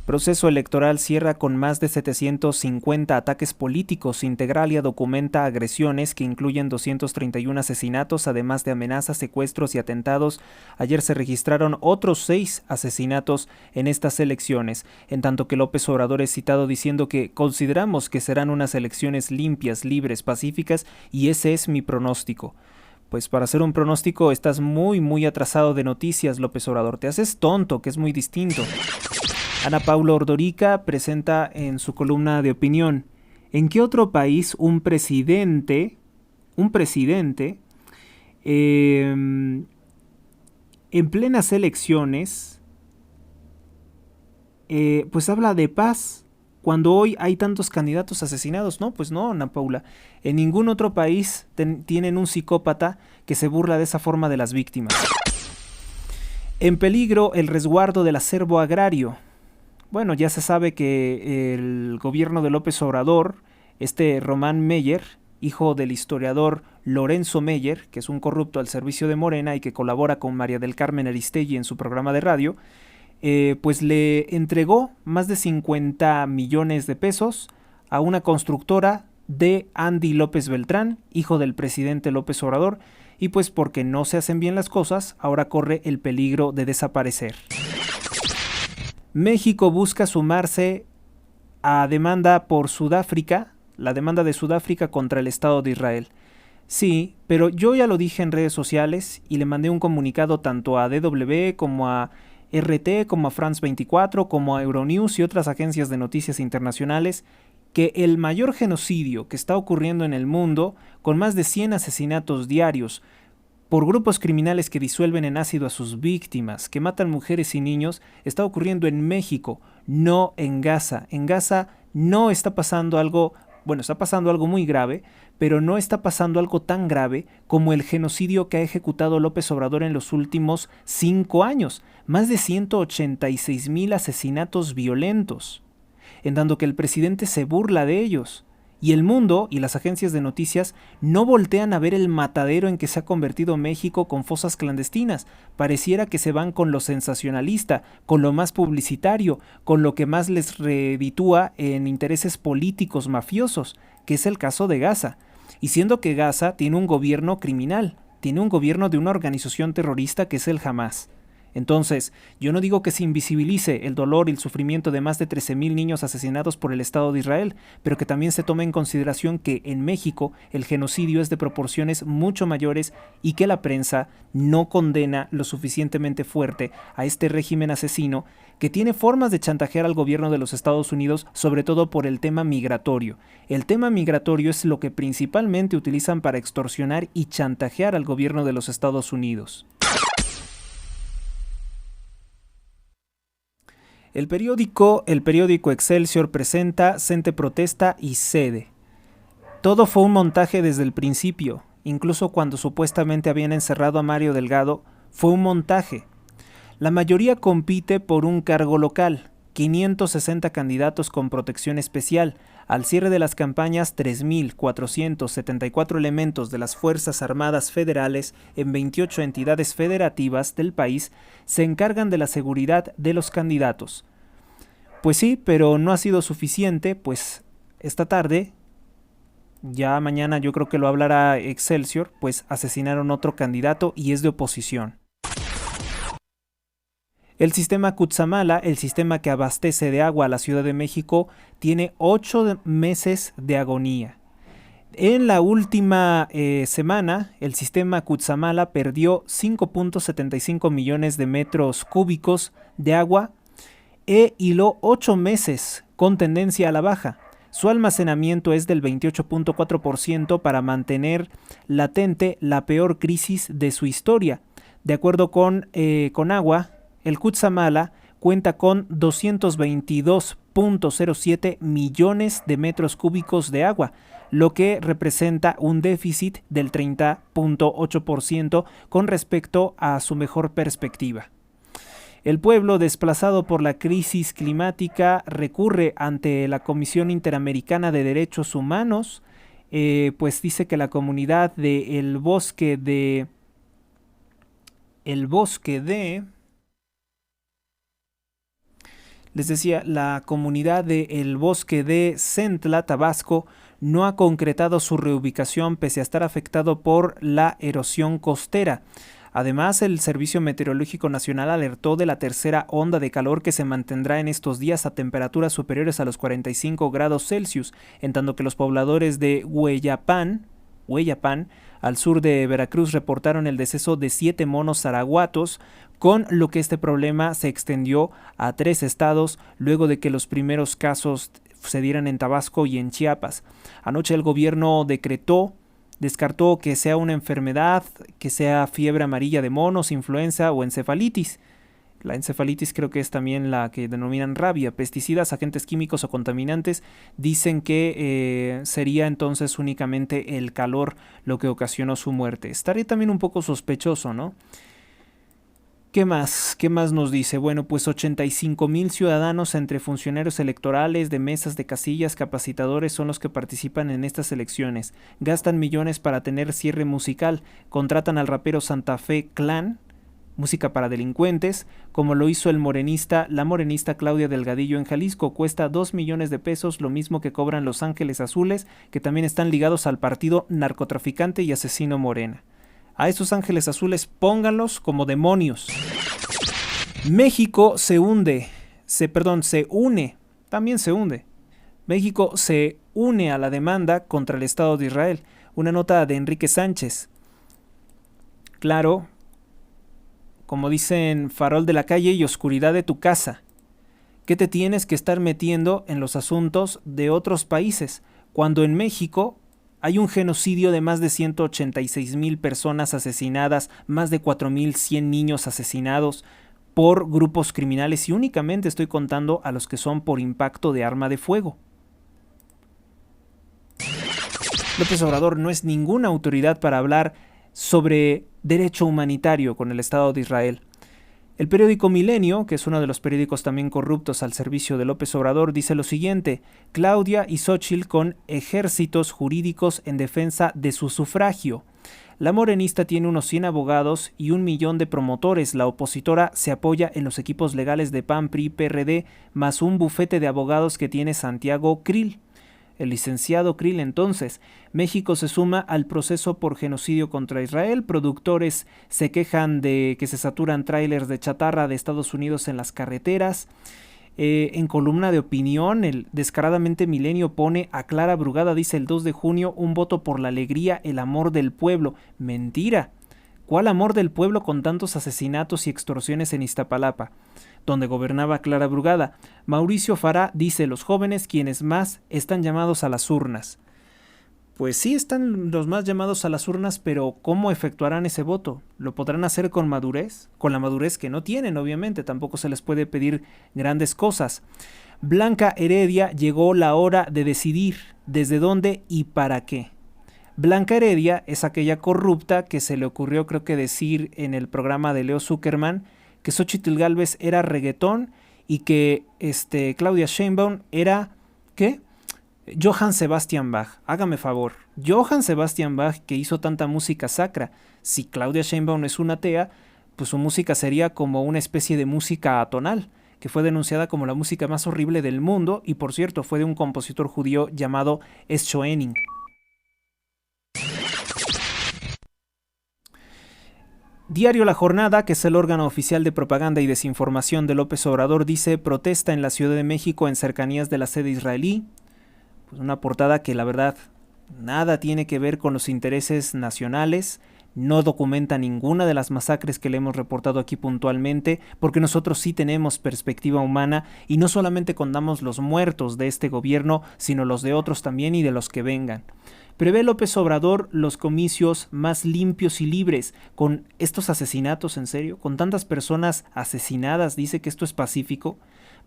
Proceso electoral cierra con más de 750 ataques políticos. Integralia documenta agresiones que incluyen 231 asesinatos, además de amenazas, secuestros y atentados. Ayer se registraron otros 6 asesinatos en estas elecciones, en tanto que López Obrador es citado diciendo que consideramos que serán unas elecciones limpias, libres, pacíficas, y ese es mi pronóstico. Pues para hacer un pronóstico estás muy atrasado de noticias, López Obrador. Te haces tonto, que es muy distinto. Ana Paula Ordorica presenta en su columna de opinión: ¿en qué otro país un presidente en plenas elecciones pues habla de paz cuando hoy hay tantos candidatos asesinados? No, pues no, Ana Paula. En ningún otro país tienen un psicópata que se burla de esa forma de las víctimas. En peligro el resguardo del acervo agrario. Bueno, ya se sabe que el gobierno de López Obrador, Román Meyer, hijo del historiador Lorenzo Meyer, que es un corrupto al servicio de Morena y que colabora con María del Carmen Aristegui en su programa de radio, pues le entregó más de 50 millones de pesos a una constructora de Andy López Beltrán, hijo del presidente López Obrador, y pues porque no se hacen bien las cosas, ahora corre el peligro de desaparecer. México busca sumarse a demanda por Sudáfrica, la demanda de Sudáfrica contra el Estado de Israel. Sí, pero yo ya lo dije en redes sociales y le mandé un comunicado tanto a DW como a RT, como a France 24, como a Euronews y otras agencias de noticias internacionales, que el mayor genocidio que está ocurriendo en el mundo, con más de 100 asesinatos diarios, por grupos criminales que disuelven en ácido a sus víctimas, que matan mujeres y niños, está ocurriendo en México, no en Gaza. En Gaza no está pasando algo, bueno, está pasando algo muy grave, pero no está pasando algo tan grave como el genocidio que ha ejecutado López Obrador en los últimos 5 años. Más de 186,000 asesinatos violentos, en tanto que el presidente se burla de ellos. Y el mundo y las agencias de noticias no voltean a ver el matadero en que se ha convertido México con fosas clandestinas. Pareciera que se van con lo sensacionalista, con lo más publicitario, con lo que más les reditúa en intereses políticos mafiosos, que es el caso de Gaza. Y siendo que Gaza tiene un gobierno criminal, tiene un gobierno de una organización terrorista que es el Hamas. Entonces, yo no digo que se invisibilice el dolor y el sufrimiento de más de 13,000 niños asesinados por el Estado de Israel, pero que también se tome en consideración que en México el genocidio es de proporciones mucho mayores y que la prensa no condena lo suficientemente fuerte a este régimen asesino que tiene formas de chantajear al gobierno de los Estados Unidos, sobre todo por el tema migratorio. El tema migratorio es lo que principalmente utilizan para extorsionar y chantajear al gobierno de los Estados Unidos. El periódico Excelsior presenta, Cente protesta y cede. Todo fue un montaje desde el principio, incluso cuando supuestamente habían encerrado a Mario Delgado, fue un montaje. La mayoría compite por un cargo local, 560 candidatos con protección especial. Al cierre de las campañas, 3.474 elementos de las Fuerzas Armadas Federales en 28 entidades federativas del país se encargan de la seguridad de los candidatos. Pues sí, pero no ha sido suficiente, pues esta tarde, ya mañana yo creo que lo hablará Excelsior, pues asesinaron otro candidato y es de oposición. El sistema Cutzamala, el sistema que abastece de agua a la Ciudad de México, tiene 8 meses de agonía. En la última semana, el sistema Cutzamala perdió 5.75 millones de metros cúbicos de agua e hiló 8 meses con tendencia a la baja. Su almacenamiento es del 28.4% para mantener latente la peor crisis de su historia. De acuerdo con Agua, el Cutzamala cuenta con 222.07 millones de metros cúbicos de agua, lo que representa un déficit del 30.8% con respecto a su mejor perspectiva. El pueblo, desplazado por la crisis climática, recurre ante la Comisión Interamericana de Derechos Humanos, pues dice que la comunidad de El Bosque de la comunidad de El Bosque de Centla, Tabasco, no ha concretado su reubicación pese a estar afectado por la erosión costera. Además, el Servicio Meteorológico Nacional alertó de la tercera onda de calor que se mantendrá en estos días a temperaturas superiores a los 45 grados Celsius, en tanto que los pobladores de Hueyapán, al sur de Veracruz, reportaron el deceso de 7 monos zaraguatos, con lo que este problema se extendió a 3 estados luego de que los primeros casos se dieran en Tabasco y en Chiapas. Anoche el gobierno descartó que sea una enfermedad, que sea fiebre amarilla de monos, influenza o encefalitis. La encefalitis creo que es también la que denominan rabia. Pesticidas, agentes químicos o contaminantes dicen que sería entonces únicamente el calor lo que ocasionó su muerte. Estaré también un poco sospechoso, ¿no? ¿Qué más? ¿Qué más nos dice? Bueno, pues 85,000 ciudadanos entre funcionarios electorales, de mesas de casillas, capacitadores son los que participan en estas elecciones. Gastan millones para tener cierre musical, contratan al rapero Santa Fe Clan, música para delincuentes, como lo hizo la morenista Claudia Delgadillo en Jalisco. Cuesta 2 millones de pesos, lo mismo que cobran Los Ángeles Azules, que también están ligados al partido narcotraficante y asesino Morena. A esos ángeles azules pónganlos como demonios. México se hunde. México se une a la demanda contra el Estado de Israel. Una nota de Enrique Sánchez. Claro, como dicen, farol de la calle y oscuridad de tu casa. ¿Qué te tienes que estar metiendo en los asuntos de otros países? Cuando en México hay un genocidio de más de 186,000 personas asesinadas, más de 4,100 niños asesinados por grupos criminales, y únicamente estoy contando a los que son por impacto de arma de fuego. López Obrador no es ninguna autoridad para hablar sobre derecho humanitario con el Estado de Israel. El periódico Milenio, que es uno de los periódicos también corruptos al servicio de López Obrador, dice lo siguiente: Claudia y Xóchitl con ejércitos jurídicos en defensa de su sufragio. La morenista tiene unos 100 abogados y 1 millón de promotores. La opositora se apoya en los equipos legales de PAN, PRI, PRD, más un bufete de abogados que tiene Santiago Krill. El licenciado Krill, entonces. México se suma al proceso por genocidio contra Israel. Productores se quejan de que se saturan tráilers de chatarra de Estados Unidos en las carreteras. En columna de opinión, el descaradamente Milenio pone a Clara Brugada, dice el 2 de junio, un voto por la alegría, el amor del pueblo. Mentira. ¿Cuál amor del pueblo con tantos asesinatos y extorsiones en Iztapalapa? donde gobernaba Clara Brugada. Mauricio Fará dice: los jóvenes quienes más están llamados a las urnas. Pues sí están los más llamados a las urnas, pero ¿cómo efectuarán ese voto? ¿Lo podrán hacer con madurez? Con la madurez que no tienen, obviamente, tampoco se les puede pedir grandes cosas. Blanca Heredia: llegó la hora de decidir desde dónde y para qué. Blanca Heredia es aquella corrupta que se le ocurrió, creo que decir en el programa de Leo Zuckerman, que Xóchitl Gálvez era reggaetón y que Claudia Sheinbaum era, ¿qué? Johann Sebastian Bach. Hágame favor, Johann Sebastian Bach, que hizo tanta música sacra. Si Claudia Sheinbaum es una atea, pues su música sería como una especie de música atonal, que fue denunciada como la música más horrible del mundo, y por cierto fue de un compositor judío llamado Schoening. Diario La Jornada, que es el órgano oficial de propaganda y desinformación de López Obrador, dice: protesta en la Ciudad de México en cercanías de la sede israelí. Pues una portada que la verdad nada tiene que ver con los intereses nacionales, no documenta ninguna de las masacres que le hemos reportado aquí puntualmente, porque nosotros sí tenemos perspectiva humana y no solamente contamos los muertos de este gobierno, sino los de otros también y de los que vengan. Prevé López Obrador los comicios más limpios y libres. Con estos asesinatos, en serio, con tantas personas asesinadas, dice que esto es pacífico.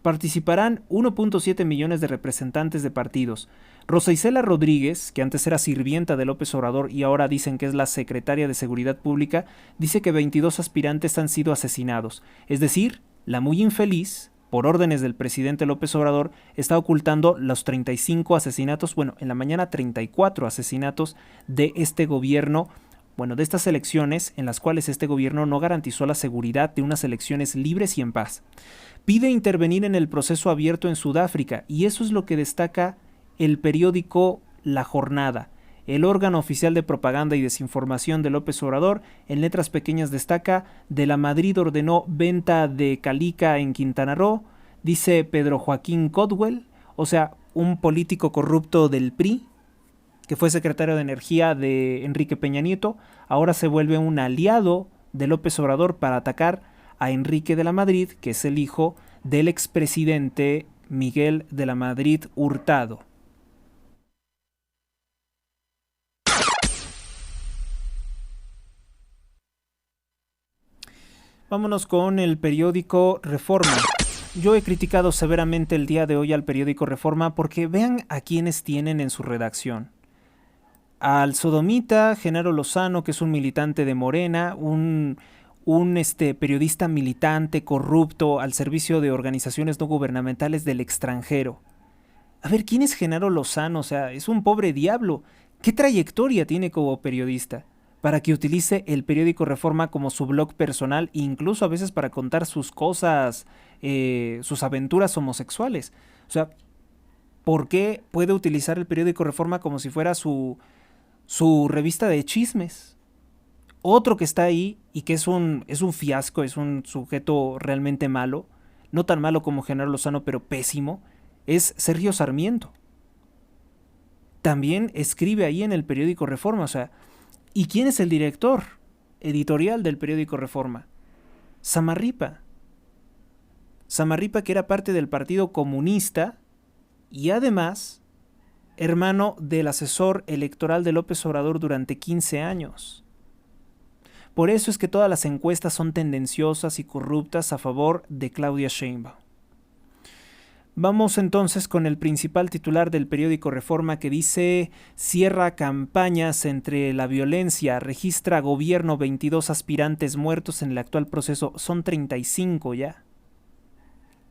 Participarán 1.7 millones de representantes de partidos. Rosa Isela Rodríguez, que antes era sirvienta de López Obrador y ahora dicen que es la secretaria de Seguridad Pública, dice que 22 aspirantes han sido asesinados. Es decir, la muy infeliz, por órdenes del presidente López Obrador, está ocultando los 35 asesinatos, bueno, en la mañana 34 asesinatos de este gobierno, bueno, de estas elecciones en las cuales este gobierno no garantizó la seguridad de unas elecciones libres y en paz. Pide intervenir en el proceso abierto en Sudáfrica, y eso es lo que destaca el periódico La Jornada. El órgano oficial de propaganda y desinformación de López Obrador, en letras pequeñas destaca: de la Madrid ordenó venta de Calica en Quintana Roo, dice Pedro Joaquín Codwell, o sea, un político corrupto del PRI, que fue secretario de Energía de Enrique Peña Nieto, ahora se vuelve un aliado de López Obrador para atacar a Enrique de la Madrid, que es el hijo del expresidente Miguel de la Madrid Hurtado. Vámonos con el periódico Reforma. Yo he criticado severamente el día de hoy al periódico Reforma porque vean a quienes tienen en su redacción. Al sodomita Genaro Lozano, que es un militante de Morena, un periodista militante, corrupto, al servicio de organizaciones no gubernamentales del extranjero. A ver, ¿quién es Genaro Lozano? O sea, es un pobre diablo. ¿Qué trayectoria tiene como periodista para que utilice el periódico Reforma como su blog personal, incluso a veces para contar sus cosas, sus aventuras homosexuales? O sea, ¿por qué puede utilizar el periódico Reforma como si fuera su revista de chismes? Otro que está ahí y que es un fiasco, es un sujeto realmente malo, no tan malo como Genaro Lozano, pero pésimo, es Sergio Sarmiento. También escribe ahí en el periódico Reforma, o sea, ¿y quién es el director editorial del periódico Reforma? Samarripa. Samarripa, que era parte del Partido Comunista y además hermano del asesor electoral de López Obrador durante 15 años. Por eso es que todas las encuestas son tendenciosas y corruptas a favor de Claudia Sheinbaum. Vamos entonces con el principal titular del periódico Reforma, que dice: cierra campañas entre la violencia, registra gobierno 22 aspirantes muertos en el actual proceso, son 35 ya.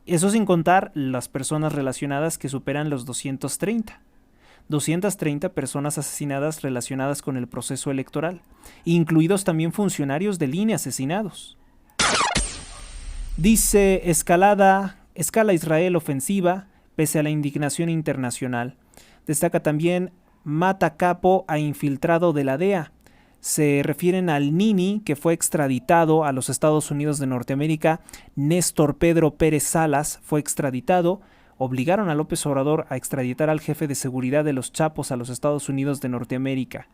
Eso sin contar las personas relacionadas que superan los 230. 230 personas asesinadas relacionadas con el proceso electoral, incluidos también funcionarios del INE asesinados. Dice: escala Israel ofensiva pese a la indignación internacional. Destaca también: mata capo a infiltrado de la DEA. Se refieren al Nini, que fue extraditado a los Estados Unidos de Norteamérica. Néstor Pedro Pérez Salas fue extraditado. Obligaron a López Obrador a extraditar al jefe de seguridad de los Chapos a los Estados Unidos de Norteamérica.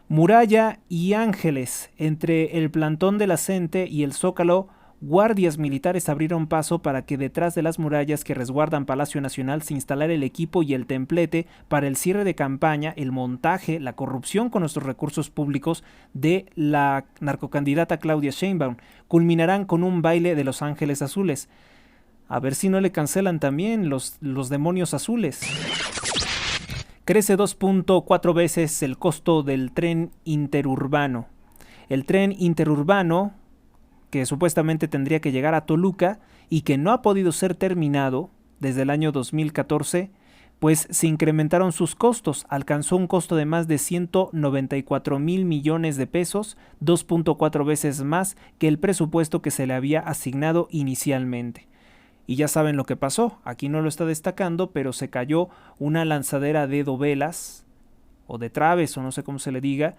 Muralla y Ángeles, entre el plantón de la CENTE y el Zócalo, guardias militares abrieron paso para que detrás de las murallas que resguardan Palacio Nacional se instalara el equipo y el templete para el cierre de campaña, el montaje, la corrupción con nuestros recursos públicos de la narcocandidata Claudia Sheinbaum. Culminarán con un baile de Los Ángeles Azules. A ver si no le cancelan también los demonios azules. Crece 2.4 veces el costo del tren interurbano. El tren interurbano, que supuestamente tendría que llegar a Toluca y que no ha podido ser terminado desde el año 2014, pues se incrementaron sus costos. Alcanzó un costo de más de 194,000 millones de pesos, 2.4 veces más que el presupuesto que se le había asignado inicialmente. Y ya saben lo que pasó, aquí no lo está destacando, pero se cayó una lanzadera de dovelas, o de traves, o no sé cómo se le diga,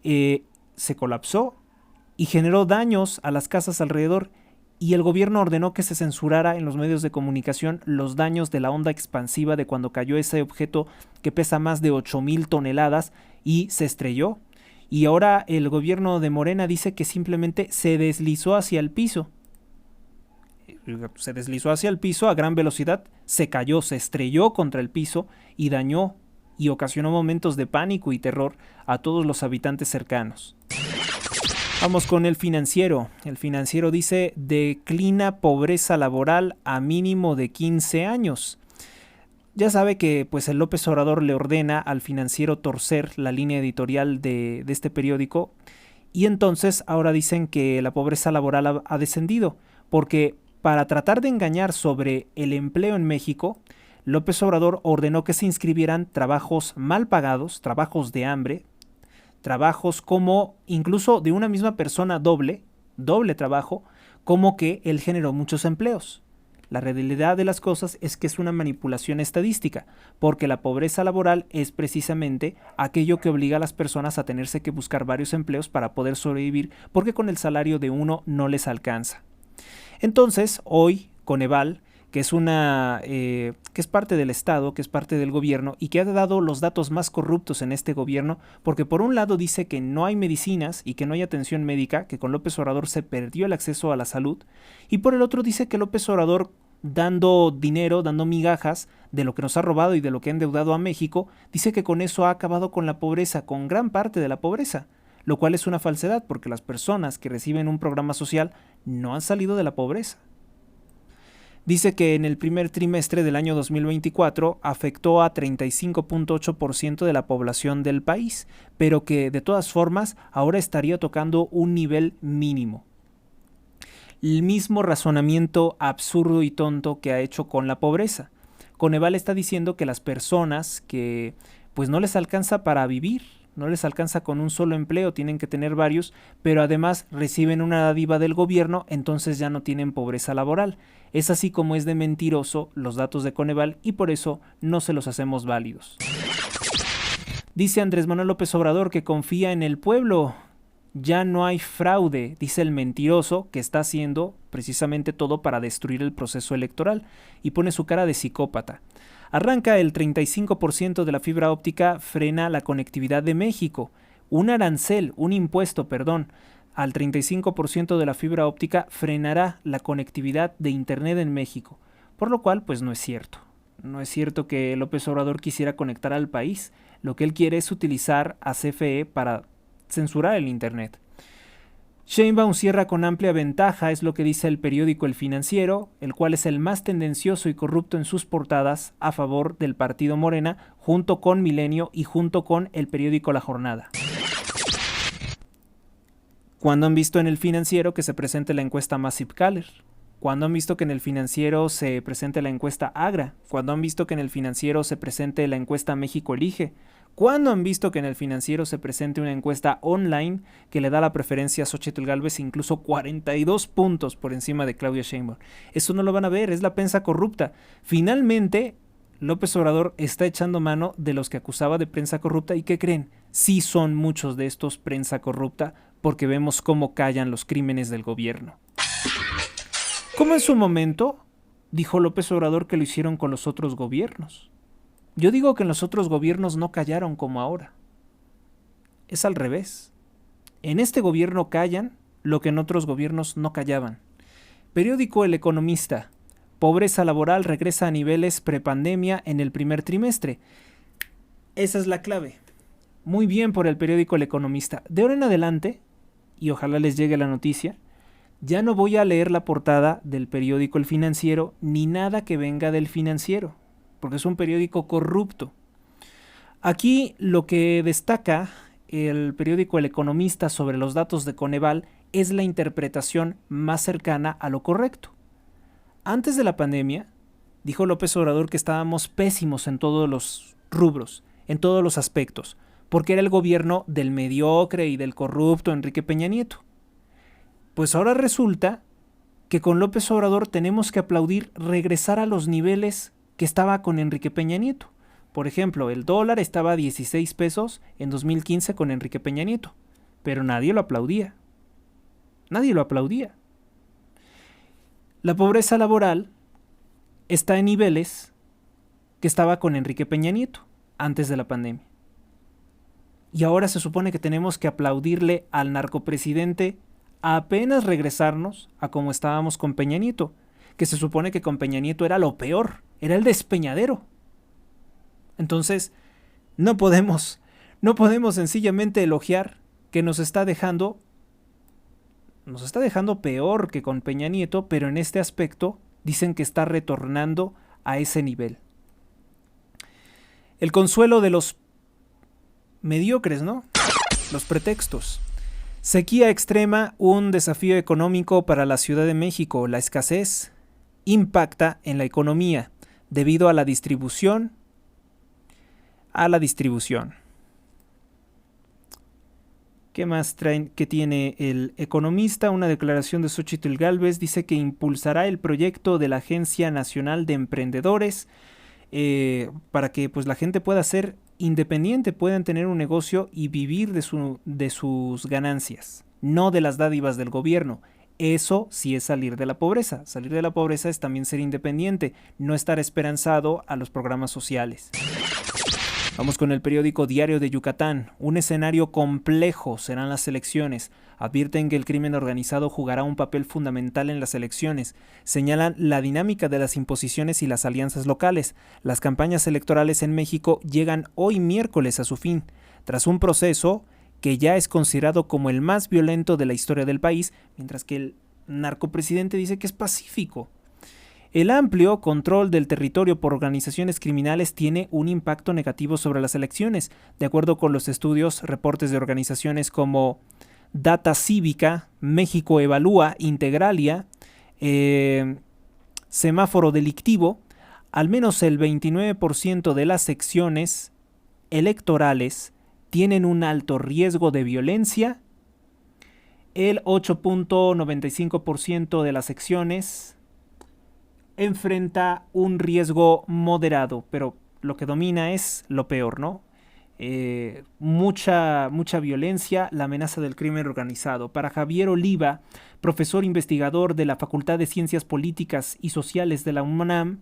se colapsó y generó daños a las casas alrededor, y el gobierno ordenó que se censurara en los medios de comunicación los daños de la onda expansiva de cuando cayó ese objeto que pesa más de 8,000 toneladas y se estrelló. Y ahora el gobierno de Morena dice que simplemente se deslizó hacia el piso. Se deslizó hacia el piso a gran velocidad, se cayó, se estrelló contra el piso y dañó y ocasionó momentos de pánico y terror a todos los habitantes cercanos. Vamos con El Financiero. El Financiero dice: declina pobreza laboral a mínimo de 15 años. Ya sabe que pues el López Obrador le ordena al Financiero torcer la línea editorial de este periódico, y entonces ahora dicen que la pobreza laboral ha descendido, porque para tratar de engañar sobre el empleo en México, López Obrador ordenó que se inscribieran trabajos mal pagados, trabajos de hambre, trabajos como incluso de una misma persona doble trabajo, como que él generó muchos empleos. La realidad de las cosas es que es una manipulación estadística, porque la pobreza laboral es precisamente aquello que obliga a las personas a tenerse que buscar varios empleos para poder sobrevivir, porque con el salario de uno no les alcanza. Entonces, hoy, Coneval, que es parte del Estado, que es parte del gobierno y que ha dado los datos más corruptos en este gobierno, porque por un lado dice que no hay medicinas y que no hay atención médica, que con López Obrador se perdió el acceso a la salud, y por el otro dice que López Obrador, dando dinero, dando migajas de lo que nos ha robado y de lo que ha endeudado a México, dice que con eso ha acabado con la pobreza, con gran parte de la pobreza, lo cual es una falsedad, porque las personas que reciben un programa social no han salido de la pobreza. Dice que en el primer trimestre del año 2024 afectó a 35.8% de la población del país, pero que de todas formas ahora estaría tocando un nivel mínimo. El mismo razonamiento absurdo y tonto que ha hecho con la pobreza. Coneval está diciendo que las personas que pues no les alcanza para vivir, no les alcanza con un solo empleo, tienen que tener varios, pero además reciben una dádiva del gobierno, entonces ya no tienen pobreza laboral. Es así como es de mentiroso los datos de Coneval y por eso no se los hacemos válidos. Dice Andrés Manuel López Obrador que confía en el pueblo. Ya no hay fraude, dice el mentiroso, que está haciendo precisamente todo para destruir el proceso electoral, y pone su cara de psicópata. Arranca el 35% de la fibra óptica, frena la conectividad de México. Un impuesto, al 35% de la fibra óptica frenará la conectividad de Internet en México. Por lo cual, pues no es cierto. No es cierto que López Obrador quisiera conectar al país. Lo que él quiere es utilizar a CFE para censurar el Internet. Sheinbaum cierra con amplia ventaja, es lo que dice el periódico El Financiero, el cual es el más tendencioso y corrupto en sus portadas a favor del partido Morena, junto con Milenio y junto con el periódico La Jornada. ¿Cuándo han visto en El Financiero que se presente la encuesta Massive Caller? ¿Cuándo han visto que en El Financiero se presente la encuesta Agra? ¿Cuándo han visto que en El Financiero se presente la encuesta México Elige? ¿Cuándo han visto que en El Financiero se presente una encuesta online que le da la preferencia a Xóchitl Gálvez, incluso 42 puntos por encima de Claudia Sheinbaum? Eso no lo van a ver, es la prensa corrupta. Finalmente, López Obrador está echando mano de los que acusaba de prensa corrupta, y ¿qué creen? Sí son muchos de estos prensa corrupta, porque vemos cómo callan los crímenes del gobierno. Como en su momento dijo López Obrador que lo hicieron con los otros gobiernos. Yo digo que en los otros gobiernos no callaron como ahora. Es al revés. En este gobierno callan lo que en otros gobiernos no callaban. Periódico El Economista. Pobreza laboral regresa a niveles prepandemia en el primer trimestre. Esa es la clave. Muy bien por el periódico El Economista. De ahora en adelante, y ojalá les llegue la noticia, ya no voy a leer la portada del periódico El Financiero ni nada que venga del Financiero, porque es un periódico corrupto. Aquí lo que destaca el periódico El Economista sobre los datos de Coneval es la interpretación más cercana a lo correcto. Antes de la pandemia, dijo López Obrador que estábamos pésimos en todos los rubros, en todos los aspectos, porque era el gobierno del mediocre y del corrupto Enrique Peña Nieto. Pues ahora resulta que con López Obrador tenemos que aplaudir regresar a los niveles que estaba con Enrique Peña Nieto. Por ejemplo, el dólar estaba a 16 pesos en 2015 con Enrique Peña Nieto, pero nadie lo aplaudía. Nadie lo aplaudía. La pobreza laboral está en niveles que estaba con Enrique Peña Nieto antes de la pandemia. Y ahora se supone que tenemos que aplaudirle al narcopresidente a apenas regresarnos a como estábamos con Peña Nieto, que se supone que con Peña Nieto era lo peor, era el despeñadero. Entonces, no podemos sencillamente elogiar que nos está dejando peor que con Peña Nieto, pero en este aspecto dicen que está retornando a ese nivel. El consuelo de los mediocres, ¿no? Los pretextos. Sequía extrema, un desafío económico para la Ciudad de México. La escasez impacta en la economía debido a la distribución. ¿Qué más traen que tiene el Economista? Una declaración de Xóchitl Gálvez dice que impulsará el proyecto de la Agencia Nacional de Emprendedores para que pues la gente pueda ser independiente, puedan tener un negocio y vivir de sus ganancias, no de las dádivas del gobierno. Eso sí es salir de la pobreza. Salir de la pobreza es también ser independiente, no estar esperanzado a los programas sociales. Vamos con el periódico Diario de Yucatán. Un escenario complejo serán las elecciones. Advierten que el crimen organizado jugará un papel fundamental en las elecciones. Señalan la dinámica de las imposiciones y las alianzas locales. Las campañas electorales en México llegan hoy miércoles a su fin, tras un proceso que ya es considerado como el más violento de la historia del país, mientras que el narcopresidente dice que es pacífico. El amplio control del territorio por organizaciones criminales tiene un impacto negativo sobre las elecciones, de acuerdo con los estudios, reportes de organizaciones como Data Cívica, México Evalúa, Integralia, Semáforo Delictivo. Al menos el 29% de las secciones electorales tienen un alto riesgo de violencia, el 8.95% de las secciones enfrenta un riesgo moderado, pero lo que domina es lo peor, ¿no? Mucha violencia, la amenaza del crimen organizado. Para Javier Oliva, profesor investigador de la Facultad de Ciencias Políticas y Sociales de la UNAM,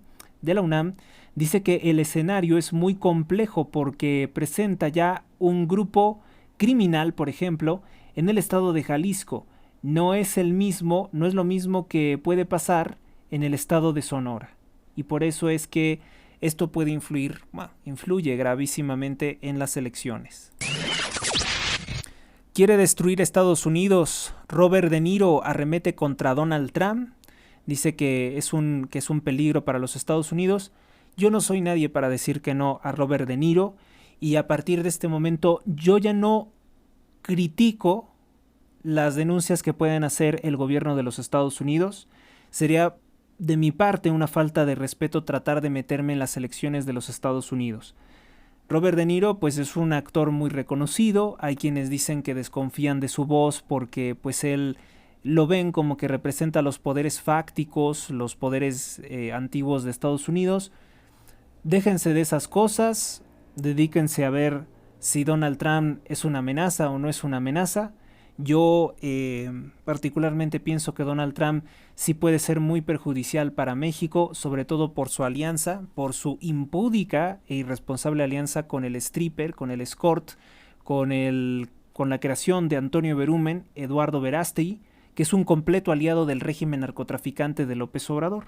dice que el escenario es muy complejo porque presenta ya un grupo criminal, por ejemplo, en el estado de Jalisco. No es lo mismo que puede pasar en el estado de Sonora. Y por eso es que esto puede influye gravísimamente en las elecciones. Quiere destruir Estados Unidos. Robert De Niro arremete contra Donald Trump. Dice que es un peligro para los Estados Unidos. Yo no soy nadie para decir que no a Robert De Niro. Y a partir de este momento yo ya no critico las denuncias que pueden hacer el gobierno de los Estados Unidos. Sería de mi parte una falta de respeto tratar de meterme en las elecciones de los Estados Unidos. Robert De Niro pues es un actor muy reconocido. Hay quienes dicen que desconfían de su voz porque pues él lo ven como que representa los poderes fácticos, los poderes antiguos de Estados Unidos. Déjense de esas cosas, dedíquense a ver si Donald Trump es una amenaza o no es una amenaza. Yo particularmente pienso que Donald Trump sí puede ser muy perjudicial para México, sobre todo por su alianza, por su impúdica e irresponsable alianza con el stripper, con el escort, con la creación de Antonio Berumen, Eduardo Verástegui, que es un completo aliado del régimen narcotraficante de López Obrador.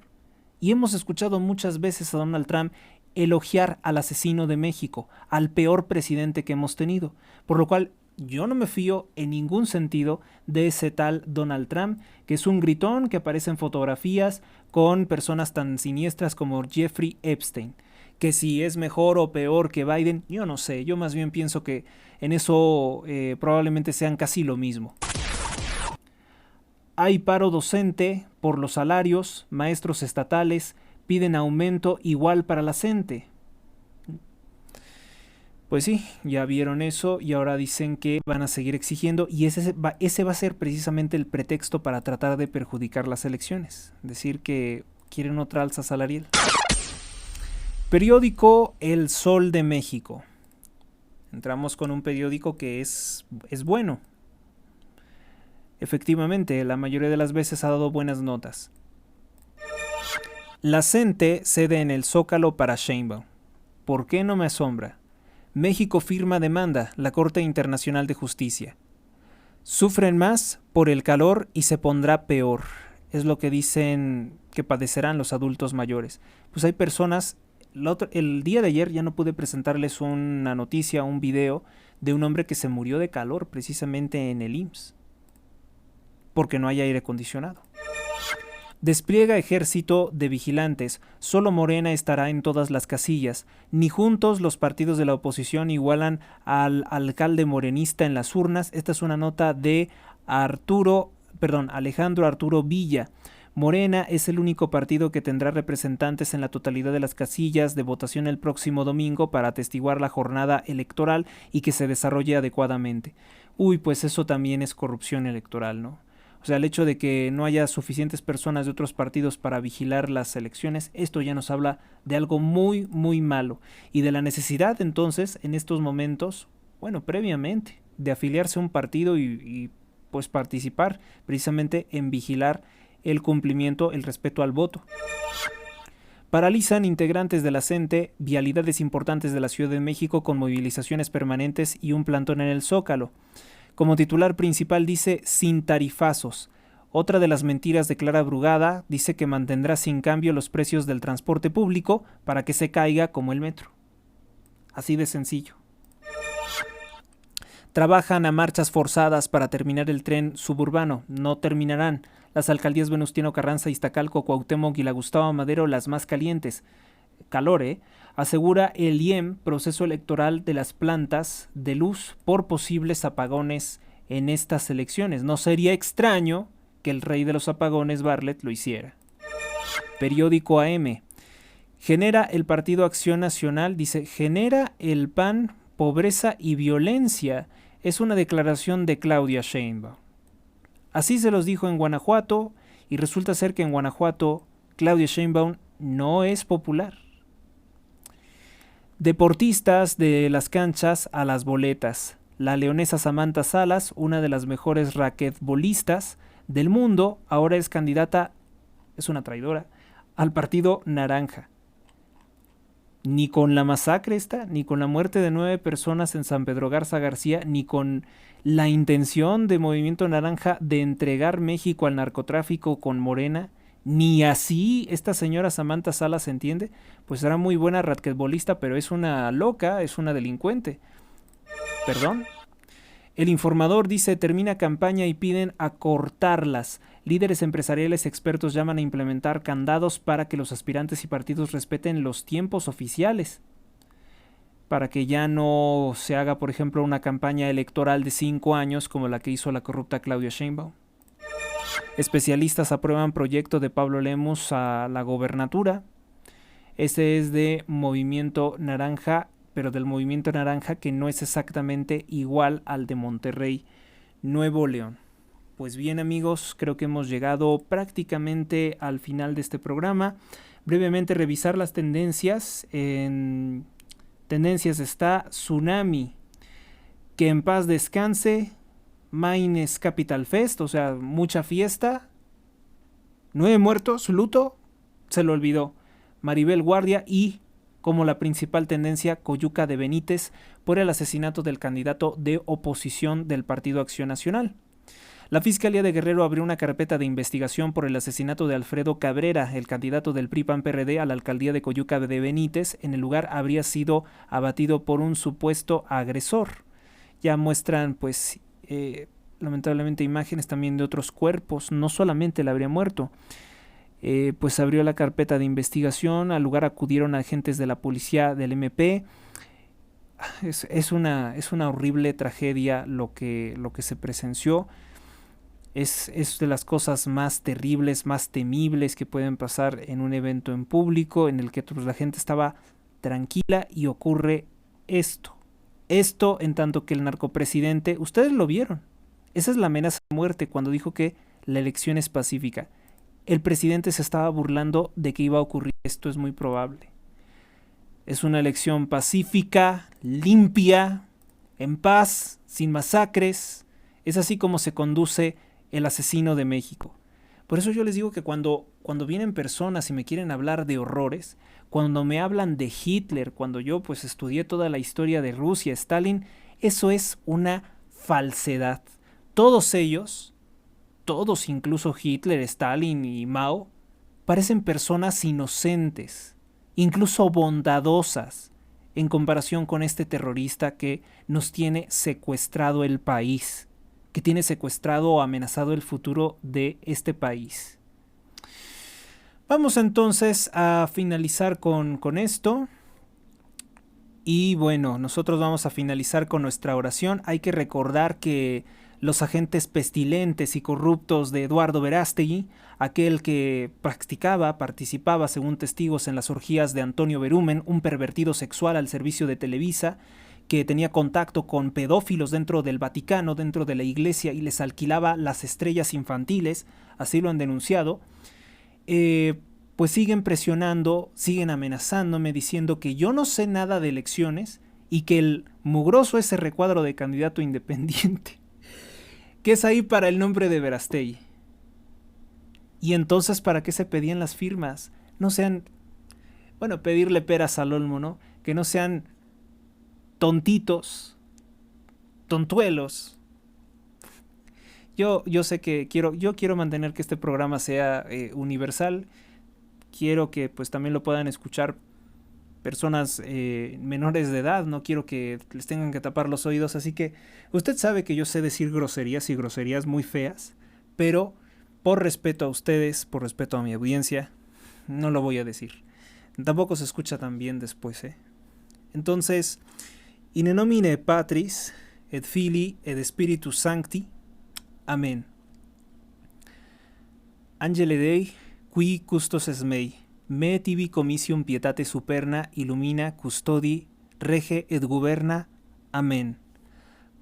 Y hemos escuchado muchas veces a Donald Trump elogiar al asesino de México, al peor presidente que hemos tenido, por lo cual yo no me fío en ningún sentido de ese tal Donald Trump, que es un gritón que aparece en fotografías con personas tan siniestras como Jeffrey Epstein. Que si es mejor o peor que Biden, yo no sé, yo más bien pienso que en eso probablemente sean casi lo mismo. Hay paro docente por los salarios, maestros estatales piden aumento igual para la CENTE. Pues sí, ya vieron eso y ahora dicen que van a seguir exigiendo y ese va a ser precisamente el pretexto para tratar de perjudicar las elecciones. Decir que quieren otra alza salarial. Periódico El Sol de México. Entramos con un periódico que es bueno. Efectivamente, la mayoría de las veces ha dado buenas notas. La CENTE cede en el Zócalo para Sheinbaum. ¿Por qué no me asombra? México firma demanda, la Corte Internacional de Justicia. Sufren más por el calor y se pondrá peor. Es lo que dicen que padecerán los adultos mayores. Pues hay personas, el día de ayer ya no pude presentarles una noticia, un video de un hombre que se murió de calor precisamente en el IMSS. Porque no hay aire acondicionado. Despliega ejército de vigilantes, solo Morena estará en todas las casillas, ni juntos los partidos de la oposición igualan al alcalde morenista en las urnas. Esta es una nota de Alejandro Arturo Villa. Morena es el único partido que tendrá representantes en la totalidad de las casillas de votación el próximo domingo para atestiguar la jornada electoral y que se desarrolle adecuadamente. Uy, pues eso también es corrupción electoral, ¿no? O sea, el hecho de que no haya suficientes personas de otros partidos para vigilar las elecciones, esto ya nos habla de algo muy, muy malo. Y de la necesidad, entonces, en estos momentos, bueno, previamente, de afiliarse a un partido y pues participar precisamente en vigilar el cumplimiento, el respeto al voto. Paralizan integrantes de la CENTE vialidades importantes de la Ciudad de México con movilizaciones permanentes y un plantón en el Zócalo. Como titular principal dice sin tarifazos. Otra de las mentiras de Clara Brugada dice que mantendrá sin cambio los precios del transporte público para que se caiga como el metro. Así de sencillo. Trabajan a marchas forzadas para terminar el tren suburbano. No terminarán. Las alcaldías Venustiano Carranza, Iztacalco, Cuauhtémoc y la Gustavo Madero las más calientes. Calor, asegura el IEM proceso electoral de las plantas de luz por posibles apagones en estas elecciones. No sería extraño que el rey de los apagones, Bartlett, lo hiciera. Periódico AM. Genera el Partido Acción Nacional, dice, genera el PAN pobreza y violencia. Es una declaración de Claudia Sheinbaum. Así se los dijo en Guanajuato y resulta ser que en Guanajuato Claudia Sheinbaum no es popular. Deportistas de las canchas a las boletas. La leonesa Samantha Salas, una de las mejores raquetbolistas del mundo, ahora es candidata, es una traidora, al Partido Naranja. Ni con la masacre ni con la muerte de 9 personas en San Pedro Garza García, ni con la intención de Movimiento Naranja de entregar México al narcotráfico con Morena, ni así esta señora Samantha Salas se entiende, pues era muy buena raquetbolista, pero es una loca, es una delincuente. ¿Perdón? El Informador dice, termina campaña y piden acortarlas. Líderes empresariales expertos llaman a implementar candados para que los aspirantes y partidos respeten los tiempos oficiales. Para que ya no se haga, por ejemplo, una campaña electoral de 5 años como la que hizo la corrupta Claudia Sheinbaum. Especialistas aprueban proyecto de Pablo Lemus a la gobernatura. Este es de Movimiento Naranja, pero del Movimiento Naranja que no es exactamente igual al de Monterrey, Nuevo León. Pues bien, amigos, creo que hemos llegado prácticamente al final de este programa. Brevemente revisar las tendencias. En tendencias está Tsunami, que en paz descanse. Maynes Capital Fest, o sea, mucha fiesta. 9 muertos, luto, se lo olvidó. Maribel Guardia y, como la principal tendencia, Coyuca de Benítez por el asesinato del candidato de oposición del Partido Acción Nacional. La Fiscalía de Guerrero abrió una carpeta de investigación por el asesinato de Alfredo Cabrera, el candidato del PRI-PAN-PRD a la alcaldía de Coyuca de Benítez. En el lugar habría sido abatido por un supuesto agresor. Ya muestran, pues, lamentablemente imágenes también de otros cuerpos, no solamente él habría muerto. Pues abrió la carpeta de investigación, al lugar acudieron agentes de la policía del MP. Es una horrible tragedia lo que se presenció. Es de las cosas más terribles, más temibles que pueden pasar en un evento en público en el que pues, la gente estaba tranquila y ocurre esto. Esto en tanto que el narcopresidente, ustedes lo vieron, esa es la amenaza de muerte cuando dijo que la elección es pacífica. El presidente se estaba burlando de que iba a ocurrir esto, es muy probable. Es una elección pacífica, limpia, en paz, sin masacres. Es así como se conduce el asesino de México. Por eso yo les digo que cuando vienen personas y me quieren hablar de horrores, cuando me hablan de Hitler, cuando yo pues estudié toda la historia de Rusia, Stalin, eso es una falsedad. Todos ellos, todos, incluso Hitler, Stalin y Mao, parecen personas inocentes, incluso bondadosas, en comparación con este terrorista que nos tiene secuestrado el país, que tiene secuestrado o amenazado el futuro de este país. Vamos entonces a finalizar con esto. Y bueno, nosotros vamos a finalizar con nuestra oración. Hay que recordar que los agentes pestilentes y corruptos de Eduardo Verástegui, aquel que participaba según testigos en las orgías de Antonio Berumen, un pervertido sexual al servicio de Televisa, que tenía contacto con pedófilos dentro del Vaticano, dentro de la iglesia, y les alquilaba las estrellas infantiles, así lo han denunciado, pues siguen presionando, siguen amenazándome, diciendo que yo no sé nada de elecciones y que el mugroso ese recuadro de candidato independiente que es ahí para el nombre de Verástegui. Y entonces, ¿para qué se pedían las firmas? No sean, bueno, pedirle peras al olmo, ¿no? Que no sean tontuelos. Yo sé que yo quiero mantener que este programa sea universal. Quiero que pues también lo puedan escuchar personas menores de edad, no quiero que les tengan que tapar los oídos, así que usted sabe que yo sé decir groserías y groserías muy feas, pero por respeto a ustedes, por respeto a mi audiencia, no lo voy a decir. Tampoco se escucha tan bien después, Entonces, in nomine Patris, et Filii, et Spiritus Sancti. Amén. Angele Dei, qui custos es mei. Me tibi comisium pietate superna illumina custodi rege et guberna. Amen.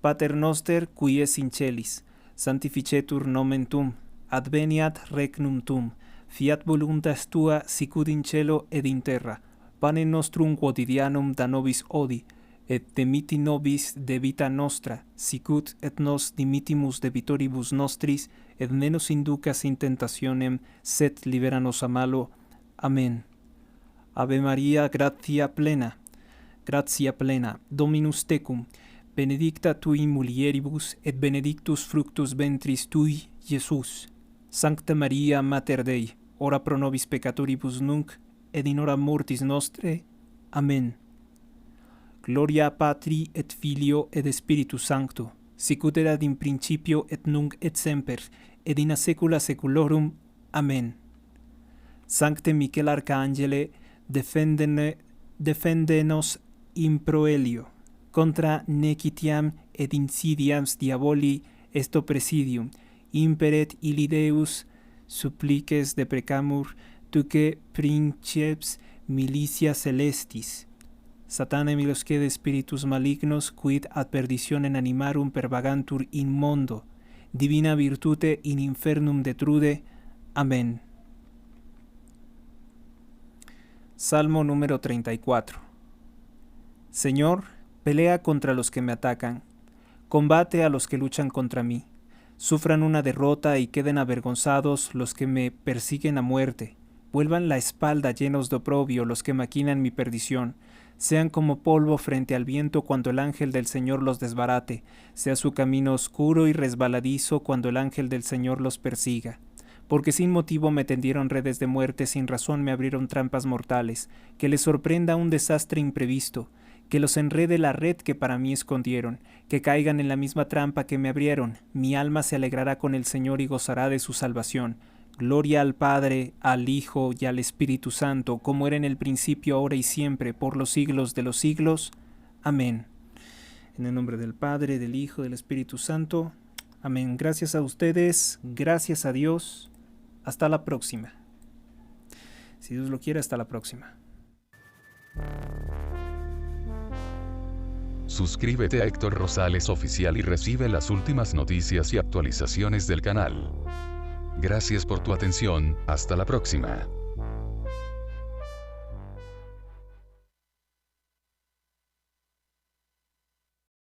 Pater noster qui es in celis, sanctificetur nomen tum, adveniat regnum tum, fiat voluntas tua sicut in cielo ed in terra. Panem nostrum quotidianum da nobis odi, et dimiti nobis debita nostra, sicut et nos dimittimus debitoribus nostris, et ne nos inducas in tentationem, sed libera nos a malo. Amén. Ave María, gratia plena, Dominus tecum, benedicta tui mulieribus, et benedictus fructus ventris tui, Jesús. Sancta Maria, Mater Dei, ora pro nobis peccatoribus nunc, et in hora mortis nostre. Amén. Gloria Patri et Filio et Spiritus Sancto, sicut erat in principio et nunc et semper, et in saecula saeculorum. Amén. Sancte Michael Arcangele, defendenos in proelio, contra nequitiam et insidiams diaboli esto presidium, imperet illi Deus, supplices deprecamur, tuque princeps militia celestis. Satanae milosque spiritus malignos, quid ad perditionem animarum pervagantur in mondo, divina virtute in infernum detrude. Amén. Salmo número 34. Señor, pelea contra los que me atacan, combate a los que luchan contra mí. Sufran una derrota y queden avergonzados los que me persiguen a muerte. Vuelvan la espalda llenos de oprobio los que maquinan mi perdición. sean como polvo frente al viento cuando el ángel del Señor los desbarate, sea su camino oscuro y resbaladizo cuando el ángel del Señor los persiga. Porque sin motivo me tendieron redes de muerte, sin razón me abrieron trampas mortales, que les sorprenda un desastre imprevisto, que los enrede la red que para mí escondieron, que caigan en la misma trampa que me abrieron, mi alma se alegrará con el Señor y gozará de su salvación. Gloria al Padre, al Hijo y al Espíritu Santo, como era en el principio, ahora y siempre, por los siglos de los siglos. Amén. En el nombre del Padre, del Hijo y del Espíritu Santo. Amén. Gracias a ustedes, gracias a Dios. Hasta la próxima. Si Dios lo quiere, hasta la próxima. Suscríbete a Héctor Rosales Oficial y recibe las últimas noticias y actualizaciones del canal. Gracias por tu atención, hasta la próxima.